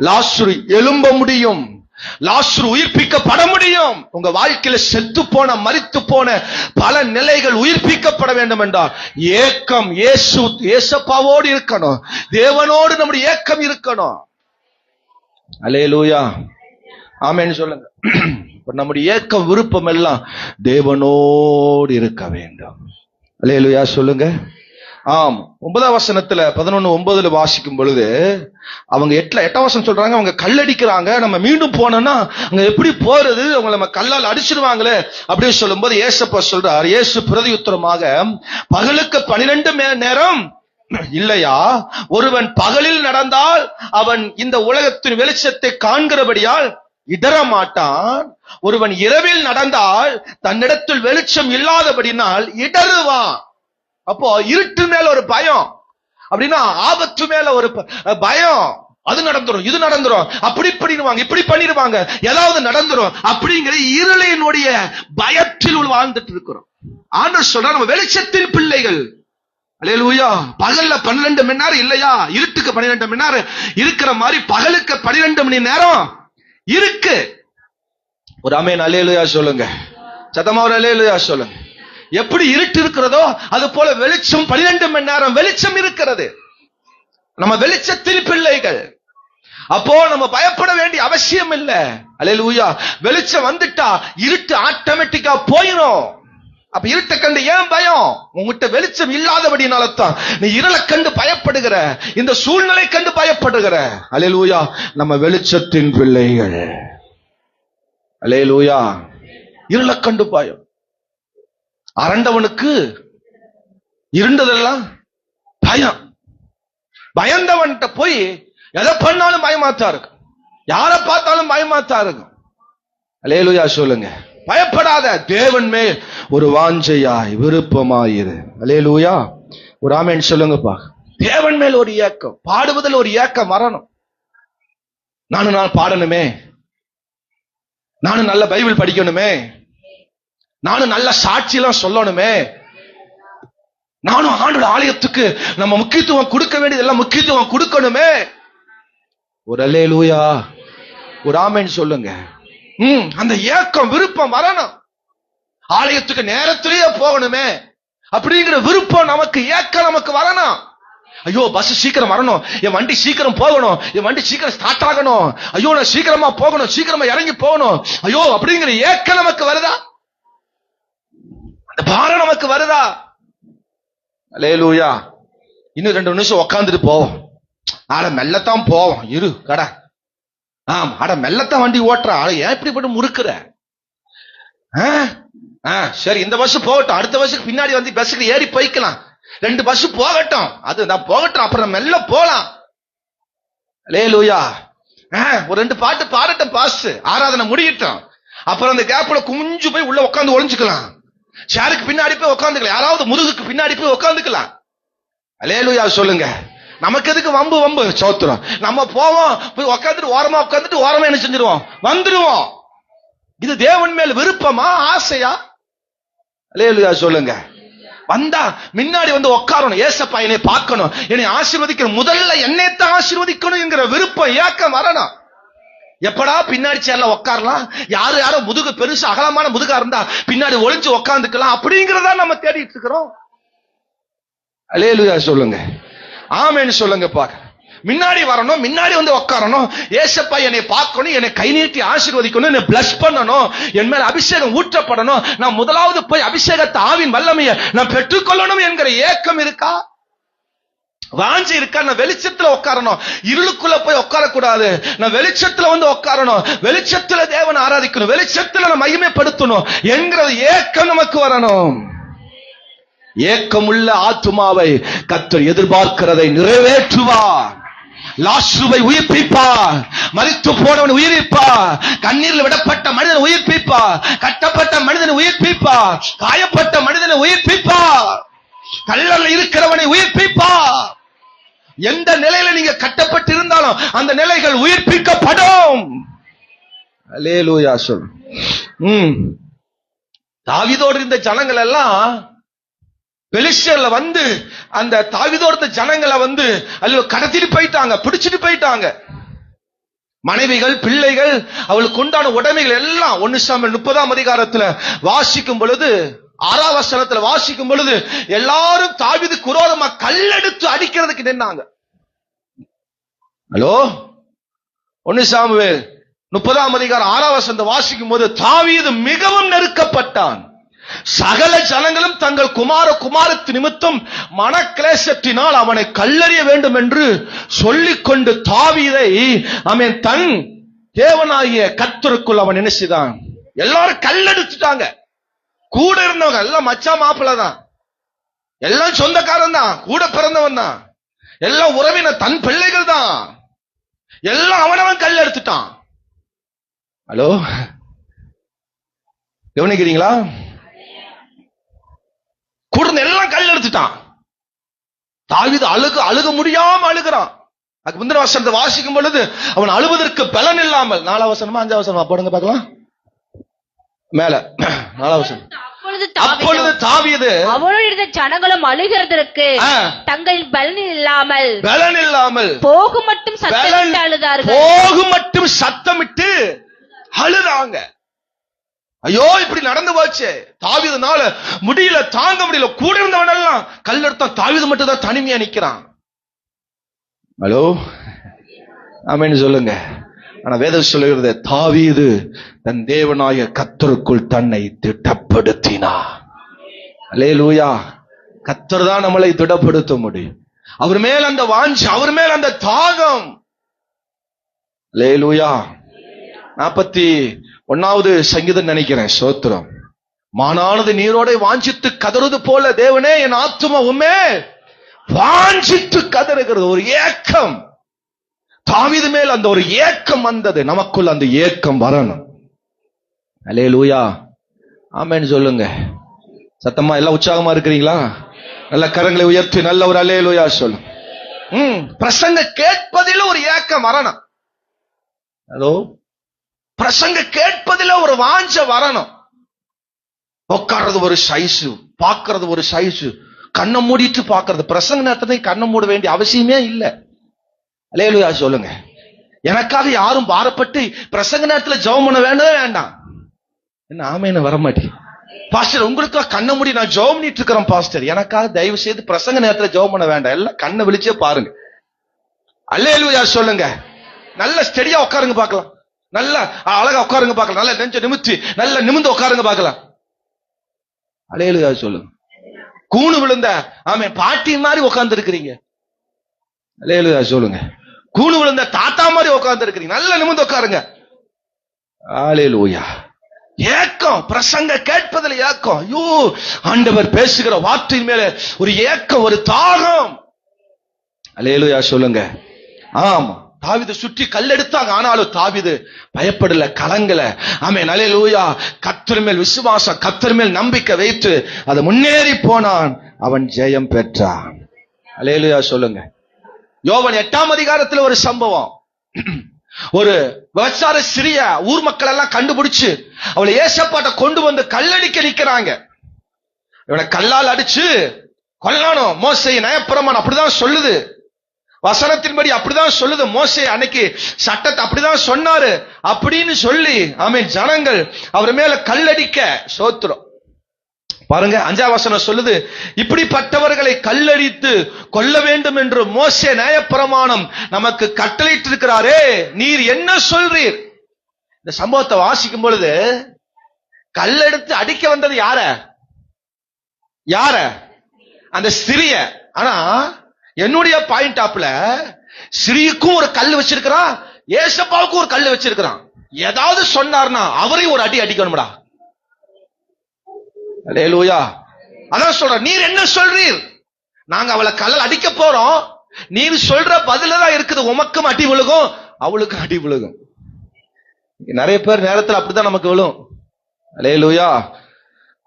லாசரு எழும்ப முடியும், லாசரு உயிர்ப்பிக்கப்பட முடியும். உங்க வாழ்க்கையில செத்து போன மரித்து போன பல நிலைகள் உயிர்ப்பிக்கப்பட வேண்டும் என்றால் ஏக்கம் ஏசப்பாவோடு இருக்கணும், தேவனோடு நம்முடைய ஏக்கம் இருக்கணும். அல்லேலூயா, ஆமென் சொல்லுங்க. நம்முடைய ஏக்கம் விருப்பம் எல்லாம் தேவனோடு இருக்க வேண்டும். அல்லேலூயா சொல்லுங்க. ஆம், 9ஆம் வசனத்துல 11:9 வாசிக்கும் பொழுது அவங்க 8ஆம் வசனம் சொல்றாங்க, அவங்க கல்லடிக்கிறாங்க, நம்ம மீண்டும் போனோம்னா அங்க எப்படி போறது, அவங்க நம்ம கல்லால் அடிச்சிருவாங்களே அப்படின்னு சொல்லும்போது ஏசப்பா சொல்றார், இயேசு பிரதியுத்தரமாக, பகலுக்கு 12 நேரம் இல்லையா? ஒருவன் பகலில் நடந்தால் அவன் இந்த உலகத்தின் வெளிச்சத்தை காண்கிறபடியால் இடர மாட்டான். ஒருவன் இரவில் நடந்தால் தன்னிடத்தில் வெளிச்சம் இல்லாதபடினால் இடருவான். அப்போ இருட்டு மேல ஒரு பயம், அப்படின்னா ஆபத்து மேல ஒரு பயம். அது நடந்துரும், இது நடந்துரும், அப்படி பண்ணிடுவாங்க, இப்படி பண்ணிடுவாங்க, ஏதாவது நடந்துரும் அப்படிங்கிற இருளினுடைய பயத்தில் வாழ்ந்துட்டு இருக்கிறோம். ஆண்டவர் சொல்ற, நம்ம வெளிச்சத்தின் பிள்ளைகள். அல்லேலூயா. பகல்ல 12 மணி நேரம் இல்லையா, இருட்டுக்கு 12 மணி நேரம் இருக்கிற மாதிரி பகலுக்கு 12 மணி நேரம் இருக்கு. ஒரு ஆமென் அல்லேலூயா சொல்லுங்க. சத்தமா ஒரு அல்லேலூயா சொல்லுங்க. எப்படி இருட்டு இருக்கிறதோ அது போல வெளிச்சம் 12 மணி நேரம் வெளிச்சம் இருக்கிறது. நம்ம வெளிச்சத்தின் பிள்ளைகள். அப்போ நம்ம பயப்பட வேண்டிய அவசியம் இல்ல. அல்லேலூயா. வெளிச்சம் வந்துட்டா இருட்டு ஆட்டோமேட்டிக்கா போயிடும். அப்ப இருட்டை கண்டு ஏன் பயம்? உங்ககிட்ட வெளிச்சம் இல்லாதபடினால தான் நீ இருளை கண்டு பயப்படுகிற, இந்த சூழ்நிலை கண்டு பயப்படுகிற. அல்லேலூயா. நம்ம வெளிச்சத்தின் பிள்ளைகள். அல்லேலூயா. இருளை கண்டு பயம். அரண்டவனுக்கு இருண்டதெல்லாம் பயம். பயந்தவன்கிட்ட போய் எதை பண்ணாலும் பயமாத்தா இருக்கும், யாரை பார்த்தாலும் பயமாத்தா இருக்கும். அல்லேலூயா சொல்லுங்க. பயப்படாத, தேவன் மேல் ஒரு வாஞ்சையாய் விருப்பமாயிரு. அல்லேலூயா. ஒரு ஆமென் சொல்லுங்கப்பா. தேவன் மேல் ஒரு ஏக்கம், பாடுவதில் ஒரு ஏக்கம் வரணும். நான் பாடணுமே, நானும் நல்ல பைபிள் படிக்கணுமே, நானும் நல்ல சாட்சியெல்லாம் சொல்லணுமே, நானும் ஆண்டோட ஆலயத்துக்கு நம்ம முக்கியத்துவம் கொடுக்க வேண்டியதெல்லாம் முக்கியத்துவம் கொடுக்கணுமே. ஒரு அல்லேலூயா, ஒரு ஆமென் சொல்லுங்க. அந்த ஏக்கம் விருப்பம் வரணும். ஆலயத்துக்கு நேரத்திலேயே போகணுமே அப்படிங்கிற விருப்பம் நமக்கு, ஏக்கம் நமக்கு வரணும். ஐயோ பஸ் சீக்கிரம் வரணும், என் வண்டி சீக்கிரம் போகணும், என் வண்டி சீக்கிரம் ஸ்டார்ட் ஆகணும், ஐயோ நான் சீக்கிரமா போகணும், சீக்கிரமா இறங்கி போகணும், ஐயோ அப்படிங்கிற ஏக்கம் நமக்கு வருதா? அந்த பாரம் நமக்கு வருதா? அல்லேலூயா. இன்னும் 2 நிமிஷம் உட்காந்துட்டு போவோம், ஆட மெல்லத்தான் போவோம், இரு கடை. அட மெல்லத்தான் வண்டி ஓட்டுற, ஏன் இப்படி போட்டு முறுக்குற? சரி இந்த பஸ் போகட்டும், அடுத்த பஸ்ஸுக்கு பின்னாடி வந்து பஸ்ஸுக்கு ஏறி போய்க்கலாம், 2 பஸ் போகட்டும், அது நான் போகட்டும், அப்புறம் மெல்ல போலாம். அல்லேலூயா. ஒரு 2 பாட்டு பாடட்டும், பாஸ் ஆராதனை முடியட்டும், அப்புறம் அந்த கேப்ல குஞ்சு போய் உள்ள உட்காந்து ஒளிஞ்சுக்கலாம், சேருக்கு பின்னாடி போய் உட்காந்துக்கலாம், யாராவது முதுகுக்கு பின்னாடி போய் உட்காந்துக்கலாம். அல்லேலூயா சொல்லுங்க. நமக்கு எதுக்கு வம்பு வம்பு சோத்திரம்? நம்ம போவோம், போய் உட்காந்துட்டு ஓரமா என்ன செஞ்சிருவோம், வந்துடுவோம். இது தேவன் மேல் விருப்பமா, ஆசையா? அல்லேலூயா சொல்லுங்க. வந்தா முன்னாடி வந்து உட்காரணும், ஏசப்பா என்னை பார்க்கணும், என்னை ஆசீர்வதிக்கணும், முதல்ல என்னைத்தான் ஆசீர்வதிக்கணும் என்கிற விருப்பம் ஏக்கம் வரணும். எப்படா பின்னாடி சேர்ல உட்காரலாம், யாரோ முதுகு பெருசு அகலமான முதுகா இருந்தா பின்னாடி ஒளிஞ்சு உட்காந்துக்கலாம் அப்படிங்கறதா நம்ம தேடிட்டு இருக்கிறோம். அல்லேலூயா சொல்லுங்க. ஆமென் சொல்லுங்க. பாக்க முன்னாடி வரணும், முன்னாடி வந்து உட்காரணும், ஏசப்பா என்னை பார்க்கணும், என்னை கை நீட்டி ஆசீர்வதிக்கணும், என்னை பிளஸ் பண்ணணும், என் மேல அபிஷேகம் ஊற்றப்படணும், நான் முதலாவது போய் அபிஷேகத்தை ஆவின் வல்லமையை நான் பெற்றுக்கொள்ளணும் என்கிற ஏக்கம் இருக்கா? வாஞ்சி இருக்கா? நான் வெளிச்சத்துல உட்காரணும், இருளுக்குள்ள போய் உட்காரக்கூடாது. நான் வெளிச்சத்துல வந்து உட்காரணும், வெளிச்சத்துல தேவனை ஆராதிக்கணும், வெளிச்சத்துல நான் மகிமைப்படுத்தணும் என்கிற ஏக்கம் நமக்கு வரணும். ஏக்கமுள்ள ஆத்துமாவை கர்த்தர் எதிர்பார்க்கிறதை நிறைவேற்றுவார். லாசருவை உயிர்ப்பிப்பார், மரித்து போனவனை உயிர்ப்பிப்பார், கண்ணீரில் விடப்பட்ட மனிதனை உயிர்ப்பிப்பார், கட்டப்பட்ட மனிதனை உயிர்ப்பிப்பார், காயப்பட்ட மனிதனை உயிர்ப்பிப்பார், கல்லறையில் இருக்கிறவனை உயிர்ப்பிப்பார். எந்த நிலையில நீங்க கட்டப்பட்டு இருந்தாலும் அந்த நிலைகள் உயிர்ப்பிக்கப்படும். அல்லேலூயா சொல். தாவீதோடு இருந்த ஜனங்கள் எல்லாம் பெலிஸ்தர்ல வந்து அந்த தாவீதோடு இருந்த ஜனங்களை வந்து அல்ல கடத்திட்டு போயிட்டாங்க, பிடிச்சிட்டு போயிட்டாங்க. மனைவிகள், பிள்ளைகள், அவளுக்கு உண்டான உடைமைகள் எல்லாம் 1 சாமுவேல் 30ஆம் அதிகாரத்துல வாசிக்கும் பொழுது, 6ஆம் வசனத்துல வாசிக்கும் பொழுது எல்லாரும் தாவீதுக்கு விரோதமா கல்லெடுத்து அடிக்கிறதுக்கு நின்னாங்க. ஹலோ, 1 சாமுவேல் 30ஆம் அதிகாரம் 6ஆம் வசனத்தை வாசிக்கும் போது தாவீது மிகவும் நெருக்கப்பட்டான். சகல ஜனங்களும் தங்கள் குமாரத்து நிமித்தம் மனக்லேசத்தினால் அவனை கல்லறிய வேண்டும் என்று சொல்லிக்கொண்டு தாவீதை அவன் தன் தேவனாகிய கர்த்தருக்குள் அவன் என்ன செய்தான்? எல்லாரும் கல்லெடுத்துட்டாங்க. கூட இருந்தவங்க எல்லாம் மச்சா மாப்பிள்ள தான், எல்லாம் சொந்தக்காரன் தான், கூட பிறந்தவன் தான், எல்லாம் உறவினர், தன் பிள்ளைகள் தான், எல்லாம் அவனவன் கல் எடுத்துட்டான். ஹலோ, கவனிக்கிறீங்களா? கூட எல்லாம் கல் எடுத்துட்டான். தாவீது அழுக முடியாம அழுகிறான். அதுக்கு முந்தின வசனத்தை வாசிக்கும் பொழுது அவன் அழுவதற்கு பலன் இல்லாமல், 4ஆம் வசனமா 5ஆம் வசனமா போடுங்க பார்க்கலாம். மேல 4ஆம் வசனம். அப்பொழுது தாவீது அவனோடு இருந்த ஜனங்களும் அழுகிறதற்கு தங்கள் பலன் இல்லாமல் போகு மட்டும் சத்தமிட்டு அழுதார்கள். போகு மட்டும் சத்தமிட்டு அழுதாங்க. ஐயோ, இப்படி நடந்து போச்சு. தாவீதுனால முடியல, தாங்க முடியல. கூட இருந்தவன் எல்லாம் கல் எடுத்தான், தாவீது மட்டும் தான் தனிமையா நிக்கிறான். ஹலோ, ஆமென் சொல்லுங்க. ஆனா வேதம் சொல்லுகிறது, தாவீது தன் தேவனாய கர்த்தருக்குள் தன்னை திடப்படுத்தினார். அல்லேலூயா. கர்த்தர் தான் நம்மளை திடப்படுத்த முடியும். அவர் மேல் அந்த வாஞ்சை, அவர் மேல் அந்த தாகம். அல்லேலூயா. 41வது சங்கீதம் நினைக்கிறேன். ஸ்தோத்திரம். மானானது நீரோட வாஞ்சித்து கதறுது போல தேவனே என் ஆத்துமா உம்மே வாஞ்சித்து கதறுகிறது. ஒரு ஏக்கம் தாவீது மேல் அந்த ஒரு ஏக்கம் வந்தது. நமக்குள்ள அந்த ஏக்கம் வரணும். அல்லேலூயா. ஆமென் சொல்லுங்க. சத்தமா எல்லாம் உற்சாகமா இருக்கிறீங்களா? நல்ல கரங்களை உயர்த்தி நல்ல ஒரு அல்லேலூயா சொல்லு. பிரசங்க கேட்பதில் ஒரு ஏக்கம் வரணும். ஹலோ, பிரசங்க கேட்பதில் ஒரு வாஞ்ச வரணும். உட்கார்றது ஒரு சைஸு, பார்க்கறது ஒரு சைஸு, கண்ணை மூடிட்டு பார்க்கறது. பிரசங்க நேரத்தை கண்ணை மூட வேண்டிய அவசியமே இல்லை. அல்லேலூயா சொல்லுங்க. எனக்காக யாரும் பாரப்பட்டு பிரசங்க நேரத்தில் ஜெபம் பண்ண வேண்டாம். என்ன ஆமேன்னு வர மாட்டேன் பாஸ்டர், உங்களுக்காக கண்ணை மூடி நான் ஜெபம் பண்ணிட்டு இருக்கிறேன் பாஸ்டர், எனக்காக தயவு செய்து பிரசங்க நேரத்தில் ஜெபம் பண்ண வேண்டாம். எல்லாம் கண்ணை விழிச்சே பாருங்க. அல்லேலூயா சொல்லுங்க. நல்ல ஸ்டெடியா உட்காருங்க பார்க்கலாம், நல்லா அழகா உட்காருங்க பார்க்கலாம், நல்ல நெஞ்ச நிமித்தி நல்ல நிமிந்து உட்காருங்க பார்க்கலாம். அல்லேலூயா சொல்லுங்க. கூணு விழுந்த ஆமே பாட்டி மாதிரி உட்கார்ந்து இருக்கிறீங்க. அல்லேலூயா சொல்லுங்க. கூணு விழுந்த தாத்தா மாதிரி உட்கார்ந்து இருக்கிறீங்க, நல்ல நிமிந்து உட்காருங்க. அல்லேலூயா. ஏக்கம், பிரசங்க கேட்பதில் ஏக்கம். ஐயோ, ஆண்டவர் பேசுகிற வார்த்தையின் மேல ஒரு ஏக்கம், ஒரு தாகம். அல்லேலூயா சொல்லுங்க. ஆமா, தாவீது சுற்றி கல்லெடுத்தாங்க, ஆனாலும் தாவீது பயப்படல, கலங்கல. ஆமென். அல்லேலூயா. கர்த்தர் மேல் விசுவாசம், கர்த்தர் மேல் நம்பிக்கை வைத்து அது முன்னேறி போனான், அவன் ஜெயம் பெற்றான். அல்லேலூயா சொல்லுங்க. யோவான் 8ஆம் அதிகாரத்தில் ஒரு சம்பவம். ஒரு விபச்சார சிறிய ஊர் மக்கள் எல்லாம் கண்டுபிடிச்சு அவளை ஏசப்பாட்ட கொண்டு வந்து கல்லடிக்க நிக்கிறாங்க. இவனை கல்லால் அடிச்சு கொல்லணும். மோசே நியாயப்பிரமாணம் அப்படிதான் சொல்லுது, வசனத்தின்படி அப்படிதான் சொல்லுது. மோசே அன்னைக்கு சட்டத்தை அப்படிதான் சொன்னாரு அப்படின்னு சொல்லி ஆமென் ஜனங்கள் அவர் மேல கல்லடிக்க. சோத்திரம். பாருங்க, 5ஆம் வசனம் சொல்லுது, இப்படிப்பட்டவர்களை கல்லடித்து கொல்ல வேண்டும் என்று மோசே நியாயப்பிரமாணம் நமக்கு கட்டளையிட்டு இருக்கிறாரே, நீர் என்ன சொல்றீர்? இந்த சம்பவத்தை வாசிக்கும் பொழுது கல்லெடுத்து அடிக்க வந்தது யார? அந்த ஸ்திரிய. ஆனா என்னுடைய பாயிண்ட் ஆப்ல ஸ்ரீக்கும் ஒரு கல் வச்சிருக்கிறான், ஏசப்பாவுக்கும் ஒரு கல் வச்சிருக்கிறான். ஏதாவது சொன்னார்னா அவரையும் ஒரு அடி அடிக்கணும்டா. அல்லேலூயா. அதான் சொல்ற, நீர் என்ன சொல்றீர்? நாங்க அவளை கல்லால் அடிக்க போறோம், நீர் சொல்ற பதிலதான் இருக்குது. உமக்கும் அடி விழுகும், அவளுக்கும் அடி விழுகும். நிறைய பேர் நேரத்தில் அப்படித்தான் நமக்கு விழும். அல்லேலூயா.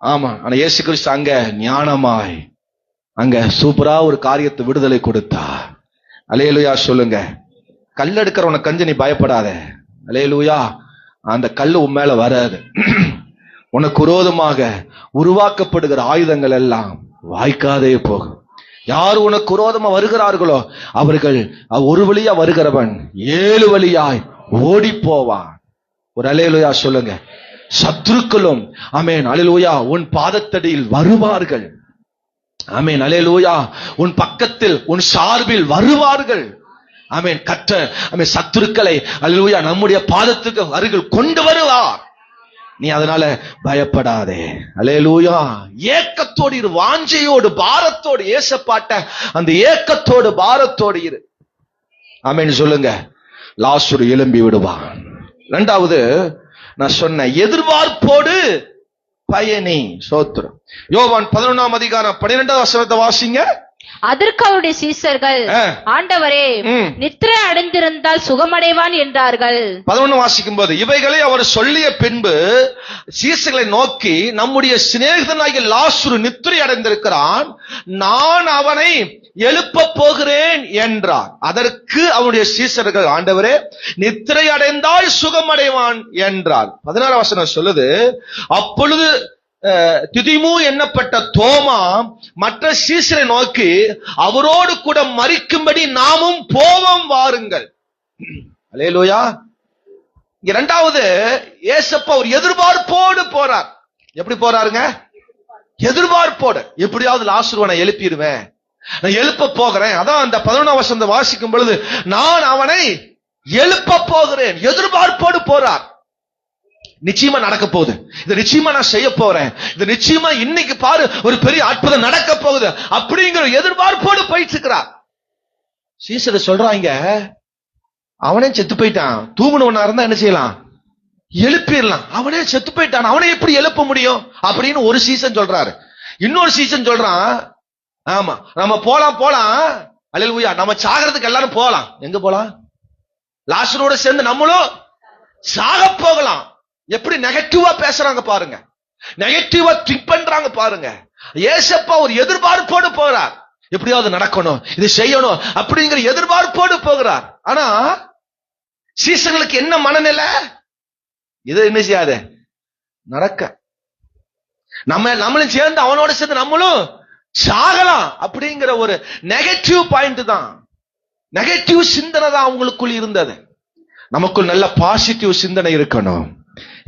ஆமா. ஆனா இயேசு கிறிஸ்து அங்க ஞானமாய் அங்க சூப்பரா ஒரு காரியத்தை விடுதலை கொடுத்தா. அல்லேலூயா சொல்லுங்க. கல் எடுக்கிறவனை கஞ்சு நீ பயப்படாத. அல்லேலூயா. அந்த கல்லு உன் மேல வராது. உனக்கு விரோதமாக உருவாக்கப்படுகிற ஆயுதங்கள் எல்லாம் வாய்க்காதே போகும். யார் உனக்கு விரோதமா வருகிறார்களோ அவர்கள் ஒரு வழியா வருகிறவன் 7 வழியாய் ஓடி போவான். ஒரு அல்லேலூயா சொல்லுங்க. சத்துருக்களும் ஆமென் அல்லேலூயா உன் பாதத்தடியில் வருவார்கள். ஆமென் அல்லேலூயா. உன் பக்கத்தில் உன் சார்பில் வருவார்கள். ஆமென். கர்த்தர் ஆமென் சத்துருக்களை அல்லேலூயா நம்முடைய பாதத்துக்கு அருகில் கொண்டு வருவார். நீ அதனால பயப்படாதே. அல்லேலூயா. ஏக்கத்தோடு இரு, வாஞ்சையோடு பாரத்தோடு, ஏசப்பாட்ட அந்த ஏக்கத்தோடு பாரத்தோடு இரு. ஆமென் சொல்லுங்க. லாசரு எழும்பி விடுவான். இரண்டாவது நான் சொன்ன எதிர்பார்ப்போடு பயணி. சோத்திரம். யோவான் 11ஆம் அதிகாரம் 12ஆம் வசனத்தை வாசிங்க. அதற்கு அவருடைய சீஷர்கள், ஆண்டவரே, நித்திரை அடைந்திருந்தால் சுகமடைவான் என்றார்கள். 11 வாசிக்கும் போது, இவைகளை அவர் சொல்லிய பின்பு சீஷர்களை நோக்கி, நம்முடைய சிநேகிதனாகிய லாசரு நித்திரை அடைந்திருக்கிறான், நான் அவனை எழுப்ப போகிறேன் என்றார். அதற்கு அவருடைய சீஷர்கள், ஆண்டவரே, நித்திரை அடைந்தால் சுகமடைவான் என்றார். 16 வசனம் சொல்லுது, அப்பொழுது திதிமு என்னப்பட்ட தோமா மற்ற சீஷரை நோக்கி, அவரோடு கூட மரிக்கும்படி நாமும் போவோம் வாருங்கள். அல்லேலூயா. இரண்டாவது ஏசப்பா ஒரு எதிர்பார்ப்போடு போறார். எப்படி போறாருங்க? எதிர்பார்ப்போடு. எப்படியாவது லாசருவனை எழுப்பிடுவேன், நான் எழுப்ப போகிறேன். அதான் அந்த 11ஆம் வசனத்தை வாசிக்கும் பொழுது, நான் அவனை எழுப்ப போகிறேன். எதிர்பார்ப்போடு போறார். நிச்சயமா நடக்க போகுது, இதை நிச்சயமா நான் செய்ய போறேன், இது நிச்சயமா இன்னைக்கு பாரு ஒரு பெரிய அற்புதம் நடக்க போகுது அப்படிங்கிற எதிர்பார்ப்போடு போயிட்டு இருக்கிறார். சீசர் சொல்றாங்க, அவனே செத்து போயிட்டான், தூங்குனவனா இருந்தா என்ன செய்யலாம்? எழுப்பிடலாம். அவனே செத்து போயிட்டான், அவனை எப்படி எழுப்ப முடியும் அப்படின்னு ஒரு சீசன் சொல்றாரு. இன்னொரு சீசன் சொல்றான், ஆமா நம்ம போலாம் அல்லேலூயா, நம்ம சாகிறதுக்கு எல்லாரும் போலாம். எங்க போலாம்? லாசரோட சேர்ந்து நம்மளும் சாக போகலாம். எப்படி நெகட்டிவா பேசுறாங்க பாருங்க, நெகட்டிவா திங்க் பண்றாங்க பாருங்க. ஏசப்பா ஒரு எதிர்பார்ப்போடு போகிறார், எப்படியாவது நடக்கணும், இது செய்யணும் அப்படிங்கிற எதிர்பார்ப்போடு போகிறார். ஆனா சீசர்களுக்கு என்ன மனநிலை? இது என்ன செய்யாத நடக்க, நம்மளும் சேர்ந்து அவனோட சேர்ந்து நம்மளும் சாகலாம் அப்படிங்கிற ஒரு நெகட்டிவ் பாயிண்ட் தான், நெகட்டிவ் சிந்தனை தான் அவங்களுக்குள் இருந்தது. நமக்குள் நல்ல பாசிட்டிவ் சிந்தனை இருக்கணும்.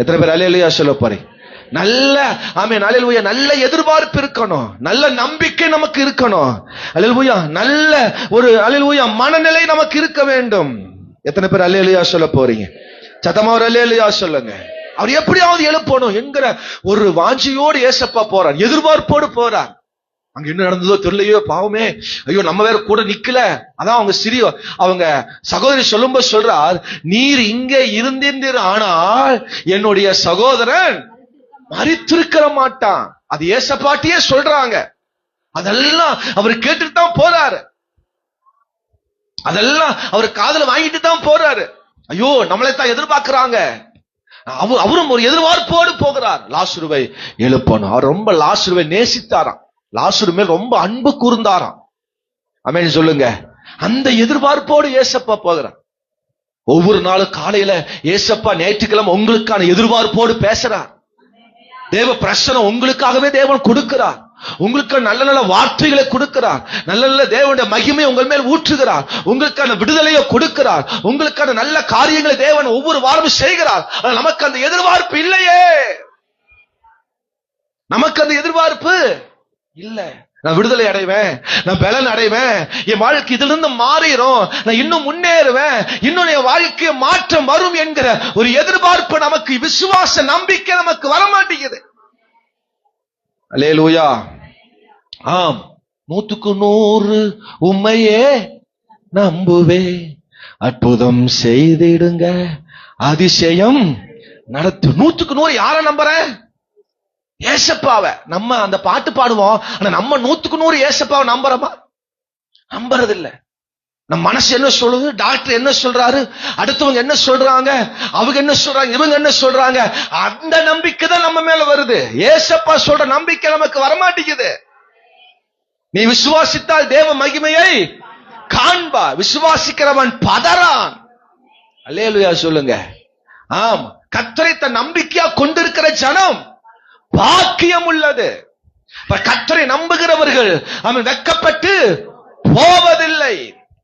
எத்தனை பேர் அல்லேலூயா சொல்ல போறீங்க? நல்ல ஆமென் அல்லேலூயா, நல்ல எதிர்பார்ப்பு இருக்கணும், நல்ல நம்பிக்கை நமக்கு இருக்கணும். அல்லேலூயா, நல்ல ஒரு அல்லேலூயா மனநிலை நமக்கு இருக்க வேண்டும். எத்தனை பேர் அல்லேலூயா சொல்ல போறீங்க? சத்தமா ஒரு அல்லேலூயா சொல்லுங்க. அவர் எப்படியாவது எழுப்பணும் என்கிற ஒரு வாஞ்சியோடு ஏசப்பா போறார், எதிர்பார்ப்போடு போறார். அங்க என்ன நடந்ததோ தெரியலையோ, பாவமே, ஐயோ நம்ம வேற கூட நிக்கல. அதான் அவங்க சகோதரி சொல்லும்போது சொல்றார், நீர் இங்க இருந்தீர், ஆனால் என்னுடைய சகோதரன் மரித்திருக்க மாட்டான். அது ஏசப்பாட்டியே சொல்றாங்க. அதெல்லாம் அவர் கேட்டுட்டு தான் போறாரு, அதெல்லாம் அவர் காதுல வாங்கிட்டு தான் போறாரு. ஐயோ நம்மளை தான் எதிர்பார்க்கிறாங்க. அவரும் ஒரு எதிர்பார்ப்போடு போகிறார், லாசருவை எழுப்பணும். அவர் ரொம்ப லாசருவை நேசித்தாராம், லாசரு மேல் ரொம்ப அன்பு கூர்ந்தாராம். ஆமென் சொல்லுங்க. அந்த எதிர்பார்ப்போடு ஏசப்பா போகிறார். ஒவ்வொரு நாளும் காலையில ஏசப்பா ஞாயிற்றுக்கிழமை உங்களுக்கான எதிர்பார்ப்போடு பேசுறார். தேவ பிரசனம் உங்களுக்காகவே தேவன் கொடுக்கிறார். உங்களுக்கு நல்ல நல்ல வார்த்தைகளை கொடுக்கிறார், நல்ல நல்ல தேவனுடைய மகிமை உங்கள் மேல் ஊற்றுகிறார், உங்களுக்கான விடுதலையை கொடுக்கிறார், உங்களுக்கான நல்ல காரியங்களை தேவன் ஒவ்வொரு வாரமும் செய்கிறார். நமக்கு அந்த எதிர்பார்ப்பு இல்லையே, நமக்கு அந்த எதிர்பார்ப்பு இல்ல. நான் விடுதலை அடைவேன், நான் பலன் அடைவேன், என் வாழ்க்கை இதிலிருந்து மாறிடும், நான் இன்னும் முன்னேறுவேன், இன்னும் என் வாழ்க்கை மாற்றம் வரும் என்கிற ஒரு எதிர்பார்ப்பு நமக்கு, விசுவாச நம்பிக்கை நமக்கு வரமாட்டேங்குது. அல்லேலூயா. ஆம். 100 உம்மையே நம்புவே, அற்புதம் செய்திடுங்க, அதிசயம் நடத்து. 100 யார நம்புற? ஏசப்பாவை. நம்ம அந்த பாட்டு பாடுவோம், ஆனா நம்ம 100 ஏசப்பாவை நம்புறோமா? நம்புறதில்ல. நம்ம மனசு என்ன சொல்லுது, டாக்டர் என்ன சொல்றாரு, அடுத்தவங்க என்ன சொல்றாங்க, அவங்க என்ன சொல்றாங்க, இவங்க என்ன சொல்றாங்க, அந்த நம்பிக்கை தான் நம்ம மேல வருது. ஏசப்பா சொல்ற நம்பிக்கை நமக்கு வரமாட்டேங்குது. நீ விசுவாசித்தால் தேவ மகிமையை காண்பா, விசுவாசிக்கிறவன் பதறான். அல்லேலூயா சொல்லுங்க. ஆம், கர்த்தரை தன் நம்பிக்கையா கொண்டிருக்கிற ஜனம் பாக்கியம் உள்ளது. கர்த்தரை நம்புகிறவர்கள் அவன் வெட்கப்பட்டு போவதில்லை.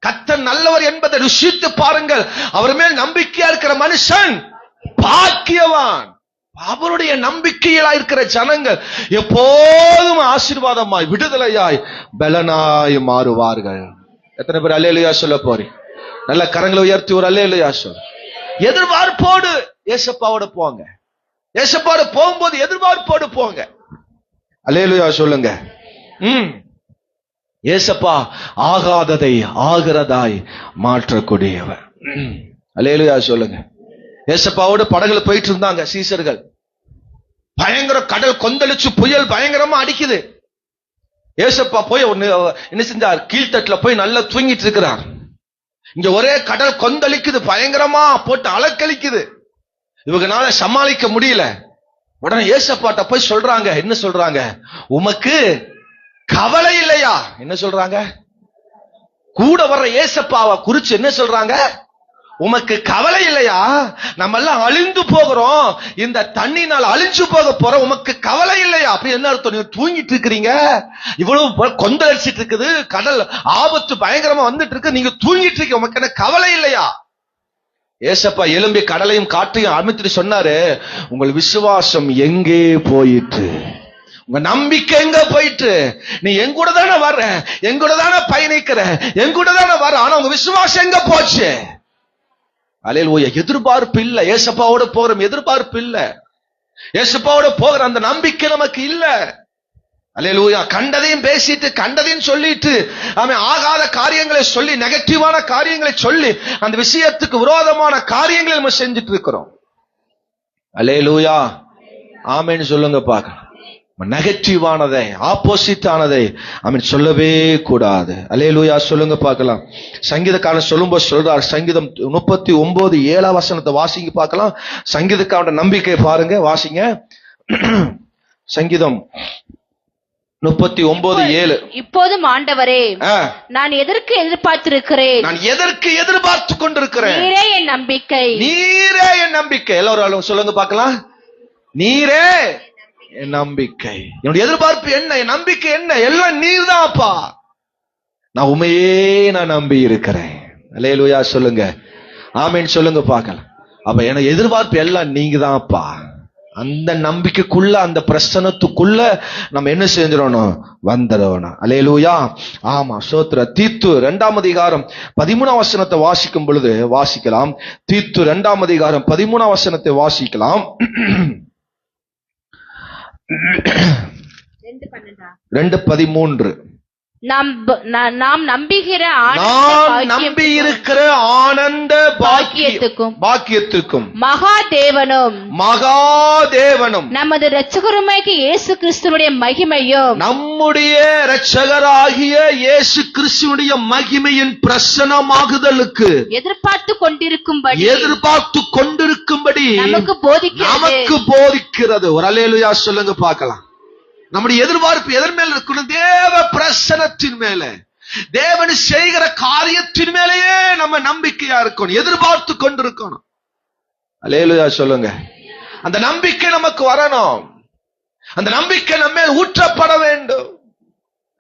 கர்த்தர் நல்லவர் என்பதை ருசித்து பாருங்கள். அவர் மேல் நம்பிக்கையா இருக்கிற மனுஷன் பாக்கியவான். அவருடைய நம்பிக்கையிலா இருக்கிற ஜனங்கள் எப்போதும் ஆசீர்வாதமாய், விடுதலையாய், பலனாய் மாறுவார்கள். எத்தனை பேர் அல்லேலூயா சொல்ல போறீங்க? நல்ல கரங்களை உயர்த்தி ஒரு அல்லேலூயா சொல்ல. எதிர்பார்ப்போடு ஏசப்பாவோட போங்க. ஏசப்பாவோட போகும்போது எதிர்பார்ப்போடு போங்க. அல்லேலூயா சொல்லுங்க. ஏசப்பா ஆகாததை ஆகிறதாய் மாற்றக்கூடியவர். அல்லேலூயா சொல்லுங்க. ஏசப்பாவோட படகுல போயிட்டு இருந்தாங்க சீசர்கள். பயங்கர கடல் கொந்தளிச்சு புயல் பயங்கரமா அடிக்குது. ஏசப்பா போய் என்ன செஞ்சார், கீழ்த்தட்டுல போய் நல்லா தூங்கிட்டு இருக்கிறார். இங்க ஒரே கடல் கொந்தளிக்குது, பயங்கரமா போட்டு அலக்கழிக்குது. இவங்கனால சமாளிக்க முடியல. உடனே ஏசப்பாட்ட போய் சொல்றாங்க, என்ன சொல்றாங்க, உமக்கு கவலை இல்லையா? என்ன சொல்றாங்க? கூட வர்ற ஏசப்பாவை குறிச்சு என்ன சொல்றாங்க? உமக்கு கவலை இல்லையா? நம்ம எல்லாம் அழிந்து போகிறோம், இந்த தண்ணினால் அழிஞ்சு போக போறோம், உமக்கு கவலை இல்லையா? அப்படி என்ன அர்த்தம்? நீங்க தூங்கிட்டு இருக்கிறீங்க, இவ்வளவு கொந்தளிச்சிட்டு இருக்குது, கடல் ஆபத்து பயங்கரமா வந்துட்டு இருக்கு, நீங்க தூங்கிட்டு இருக்கீங்க, உமக்கு என்ன கவலை இல்லையா? ஏசப்பா எழும்பி கடலையும் காற்றையும் அமைத்துட்டு சொன்னாரு, உங்கள் விசுவாசம் எங்கே போயிட்டு, உங்க நம்பிக்கை எங்க போயிட்டு? நீ எங்கூட தானே வர்ற, எங்கூட தானே பயணிக்கிற, எங்கூட தானே வர்ற, ஆனா உங்க விசுவாசம் எங்க போச்சு? அல்லேலூயா. எதிர்பார்ப்பு இல்ல. ஏசப்பாவோட போகிற எதிர்பார்ப்பு இல்ல. ஏசப்பாவோட போகிற அந்த நம்பிக்கை நமக்கு இல்ல. அல்லேலூயா. கண்டதையும் பேசிட்டு, கண்டதையும் சொல்லிட்டு, அவன் ஆகாத காரியங்களை சொல்லி, நெகட்டிவான காரியங்களை சொல்லி, அந்த விஷயத்துக்கு விரோதமான காரியங்களை நம்ம செஞ்சுட்டு இருக்கிறோம். அல்லேலூயா. ஆமென் சொல்லுங்க பார்க்கலாம். நெகட்டிவானதை, ஆப்போசிட் ஆனதை அவன் சொல்லவே கூடாது. அல்லேலூயா சொல்லுங்க பார்க்கலாம். சங்கீதக்காரன் சொல்லும்போது சொல்றார், சங்கீதம் 39:7 வாசிங்க பார்க்கலாம். சங்கீதக்காரனோட நம்பிக்கை பாருங்க, வாசிங்க. சங்கீதம் 39:7. இப்போதும் ஆண்டவரே, நான் எதற்கு எதிர்பார்த்திருக்கிறேன், நான் எதற்கு எதிர்பார்த்து கொண்டிருக்கிறேன், நீரே என் நம்பிக்கை, நீரே என் நம்பிக்கை. எல்லாரும் சொல்லுங்க பார்க்கலாம், நீரே என் நம்பிக்கை. என்னுடைய எதிர்பார்ப்பு என்ன, என் நம்பிக்கை என்ன? எல்லாம் நீர்தான்ப்பா. நான் உண்மையே நான் நம்பி இருக்கிறேன். அல்லேலூயா சொல்லுங்க. ஆமென் சொல்லுங்க பார்க்கலாம். அப்ப எனக்கு எதிர்பார்ப்பு எல்லாம் நீங்க தான்ப்பா. அந்த நம்பிக்கைக்குள்ள, அந்த பிரசனத்துக்குள்ள நம்ம என்ன செஞ்சிடணும், வந்துடணும். அல்லேலூயா. ஆமா, சோத்ர. தீத்து 2:13 வாசிக்கும் பொழுது வாசிக்கலாம். தீத்து 2:13 வாசிக்கலாம். 2:13. நாம் நம்புகிற நம்பி இருக்கிற ஆனந்த பாக்கியத்துக்கும் மகாதேவனும் நமது இரட்சகருமாகிய இயேசு கிறிஸ்துவினுடைய மகிமையும், நம்முடைய இரட்சகராகிய இயேசு கிறிஸ்துவினுடைய மகிமையின் பிரசன்னமாகுதலுக்கு எதிர்பார்த்து கொண்டிருக்கும்படி நமக்கு போதிக்கிறது. ஒரு அல்லேலூயா சொல்லுங்க பார்க்கலாம். நம்முடைய எதிர்பார்ப்பு எதன் மேல இருக்கணும்? தேவ பிரசன்னத்தின் மேல, தேவன் செய்கிற காரியத்தின் மேலேயே நம்ம நம்பிக்கையா இருக்கணும், எதிர்பார்த்து கொண்டிருக்கணும். அல்லேலூயா சொல்லுங்க. அந்த நம்பிக்கை நமக்கு வரணும். அந்த நம்பிக்கை நம்ம மேல் ஊற்றப்பட வேண்டும்.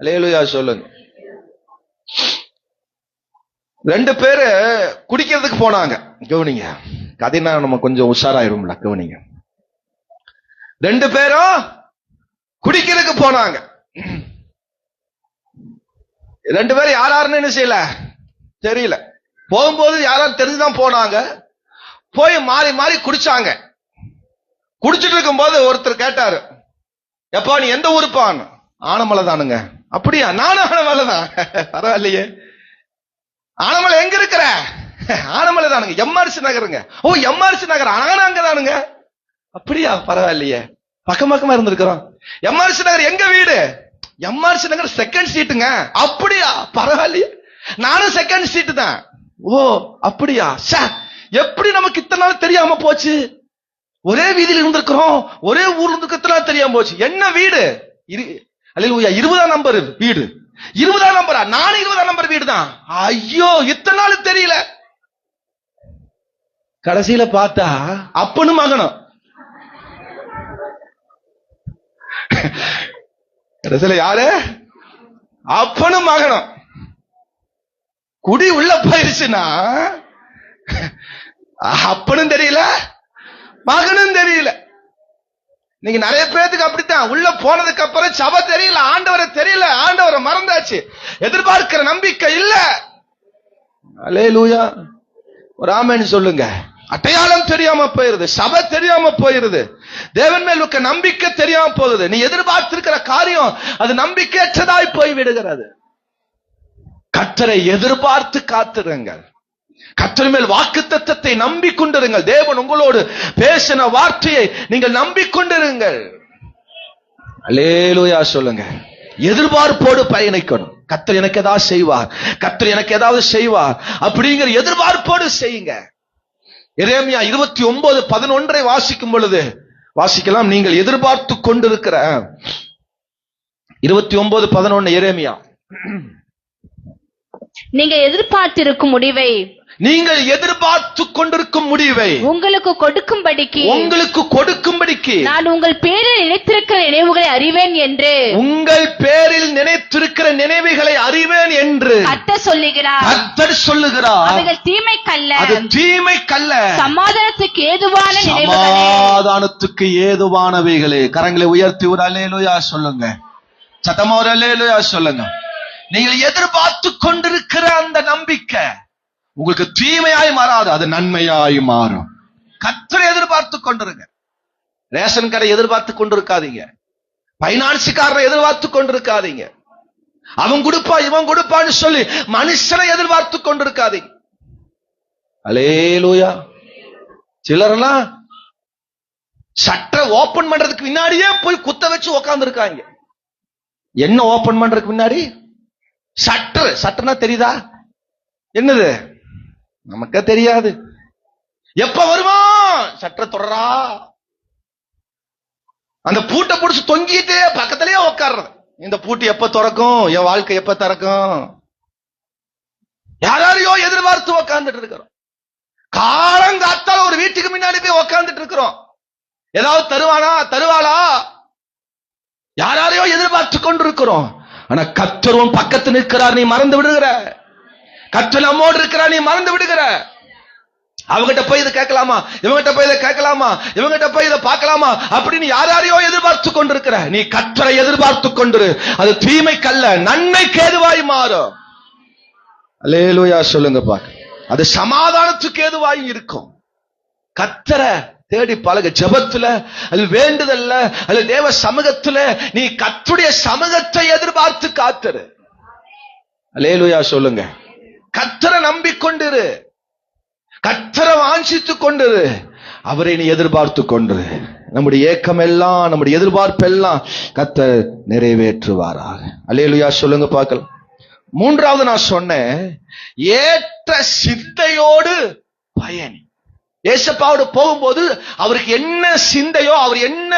அல்லேலூயா சொல்லுங்க. 2 பேரு குடிக்கிறதுக்கு போனாங்க. கவனிங்க, கதைனா நம்ம கொஞ்சம் உஷாராயிரும்ல. கவனிங்க, 2 பேரும் குடிக்கிறதுக்கு போனாங்க. 2 பேரும் யாருன்னு என்ன செய்யல தெரியல. போகும்போது யாரும் தெரிஞ்சுதான் போனாங்க. போய் மாறி மாறி குடிச்சாங்க. குடிச்சிட்டு இருக்கும் போது ஒருத்தர் கேட்டாரு, எப்பா நீ எந்த ஊருப்பான்? ஆனமலை தானுங்க. அப்படியா? நானும் ஆனமலை தான். பரவாயில்லையே. ஆனமலை எங்க இருக்கிற? ஆனமலை தானுங்க, எம்ஆர்சி நகருங்க. ஓ, எம்ஆர்சி நகர், நானும் அங்கதானுங்க. அப்படியா? பரவாயில்லையே, பக்கம் பக்கமா இருந்திருக்கிறோம். எம்ஆர்சி நகர் எங்க வீடு? எம்ஆர்சி நகர் செகண்ட் சீட்டுங்க. அப்படியா? பரவாயில்லையே, நானும் செகண்ட் சீட்டு தான். ஓ அப்படியா? எப்படி நமக்கு இத்தனை நாள் தெரியாம போச்சு? ஒரே வீதியில் இருந்திருக்கிறோம், ஒரே ஊர்ல இருந்து தெரியாம போச்சு. என்ன வீடு? 20ஆம் நம்பர் வீடு. 20ஆம் நம்பரா? நானும் 20ஆம் நம்பர் வீடு தான். ஐயோ, இத்தனை நாள் தெரியல. கடைசியில பார்த்தா அப்பனும் மகனும். கடைசியில யாரு? அப்பனும் மகனும். குடி உள்ள போயிருச்சுன்னா அப்பனும் தெரியல, மகனும் தெரியல. நீங்க நிறைய பேருக்கு அப்படித்தான். உள்ள போனதுக்கு அப்புறம் சபை தெரியல, ஆண்டவரை தெரியல, ஆண்டவரை மறந்தாச்சு, எதிர்பார்க்கிற நம்பிக்கை இல்ல. அல்லேலூயா, ஒரு ஆமென் சொல்லுங்க. அடையாளம் தெரியாம போயிருது, சபை தெரியாம போயிருது, தேவன் மேல் இருக்க நம்பிக்கை தெரியாம போகுது. நீ எதிர்பார்த்திருக்கிற காரியம் அது நம்பிக்கையற்றதாய் போய் விடுகிறது. கர்த்தரை எதிர்பார்த்து காத்திருங்கள். கர்த்தர் மேல் வாக்குத்தத்தத்தை நம்பிக்கொண்டிருங்கள். தேவன் உங்களோடு பேசின வார்த்தையை நீங்கள் நம்பிக்கொண்டிருங்கள். அல்லேலூயா சொல்லுங்க. எதிர்பார்ப்போடு பயணிக்கணும். கர்த்தர் எனக்கு ஏதாவது செய்வார், கர்த்தர் எனக்கு ஏதாவது செய்வார் அப்படிங்கிற எதிர்பார்ப்போடு செய்யுங்க. எரேமியா 29:11 வாசிக்கும் பொழுது வாசிக்கலாம். நீங்கள் எதிர்பார்த்து கொண்டிருக்கிற 29:11 எரேமியா. நீங்கள் எதிர்பார்த்திருக்கும் முடிவை, நீங்கள் எதிர்பார்த்து கொண்டிருக்கும் முடிவை உங்களுக்கு கொடுக்கும்படிக்கு நான் உங்கள் பேரில் நினைத்திருக்கிற நினைவுகளை அறிவேன் என்று, உங்கள் பேரில் நினைத்திருக்கிற நினைவுகளை அறிவேன் என்று கர்த்தர் சொல்லுகிறார். அவைகள் தீமைக்கல்ல, அது தீமைக்கல்ல, சமாதானத்துக்கு ஏதுவான நினைவுகளே. சமாதானத்துக்கு ஏதுவானவைகளே. கரங்களை உயர்த்தி ஒரு அல்லேலூயா சொல்லுங்க. சத்தமா ஒரு அல்லேலூயா சொல்லுங்க. நீங்கள் எதிர்பார்த்து கொண்டிருக்கிற அந்த நம்பிக்கை உங்களுக்கு தீமையாய் மாறாது, அது நன்மையாய் மாறும். கர்த்தரை எதிர்பார்த்து கொண்டிருங்க. ரேஷன் கடை எதிர்பார்த்து கொண்டிருக்காதீங்க, பைனான்ஸுக்காரரை எதிர்பார்த்து கொண்டிருக்காதீங்க, அவன் கொடுப்பா இவன் கொடுப்பான்னு சொல்லி மனுஷனை எதிர்பார்த்து கொண்டிருக்காதீங்க. அல்லேலூயா. சிலரெல்லாம் சட்டை ஓபன் பண்றதுக்கு முன்னாடியே போய் குத்த வச்சு உக்காந்து இருக்காங்க. என்ன ஓபன் பண்றதுக்கு முன்னாடி? சட்டர்னா தெரியுதா? என்னது? நமக்கு தெரியாது. எப்ப வருவான் சட்டை தொடரா, அந்த பூட்டை பிடிச்சு தொங்கிட்டு பக்கத்திலேயே உட்கார்றது. இந்த பூட்டு எப்ப திறக்கும், என் வாழ்க்கை எப்ப திறக்கும்? யாரையோ எதிர்பார்த்து உக்காந்துட்டு இருக்கிறோம். காலங்காத்தால ஒரு வீட்டுக்கு முன்னாடி போய் உக்காந்துட்டு இருக்கிறோம். ஏதாவது தருவாளா? யாரையோ எதிர்பார்த்து கொண்டிருக்கிறோம். ஆனா கர்த்தரும் பக்கத்து நிற்கிறார், நீ மறந்து விடுகிற. கர்த்தர் நம்மோடு இருக்கிறார், நீ மறந்து விடுகிற. அவங்கிட்ட போய் இதை கேட்கலாமா, இவங்கிட்ட போய் இதை கேட்கலாமா, இவங்கிட்ட போய் இதை பார்க்கலாமா அப்படின்னு யாரையோ எதிர்பார்த்து கொண்டிருக்கிற. நீ கர்த்தரை எதிர்பார்த்து கொண்டிரு, அது தீமைக்கல்ல, நன்மைக்கு ஏதுவாய் மாறும். அல்லேலூயா சொல்லுங்க பாக்க. அது சமாதானத்துக்கு ஏதுவாய் இருக்கும். கர்த்தரை தேடி பழக. ஜெபத்துல அது வேண்டுதல்ல, அது தேவ சமூகத்துல நீ கர்த்தருடைய சமூகத்தை எதிர்பார்த்து காத்துரு. அல்லேலூயா சொல்லுங்க. கர்த்தரை நம்பிக்கொண்டிரு, கர்த்தரை வாஞ்சித்து கொண்டிரு, அவரை நீ எதிர்பார்த்து கொண்டிரு. நம்முடைய ஏக்கம் எல்லாம், நம்முடைய எதிர்பார்ப்பு எல்லாம் கர்த்தர் நிறைவேற்றுவாராக. அல்லேலூயா சொல்லுங்க பார்க்கலாம். மூன்றாவது நான் சொன்னேன், ஏற்ற சிந்தையோடு பயணி. ஏசப்பாவோடு போகும்போது அவருக்கு என்ன சிந்தையோ, அவர் என்ன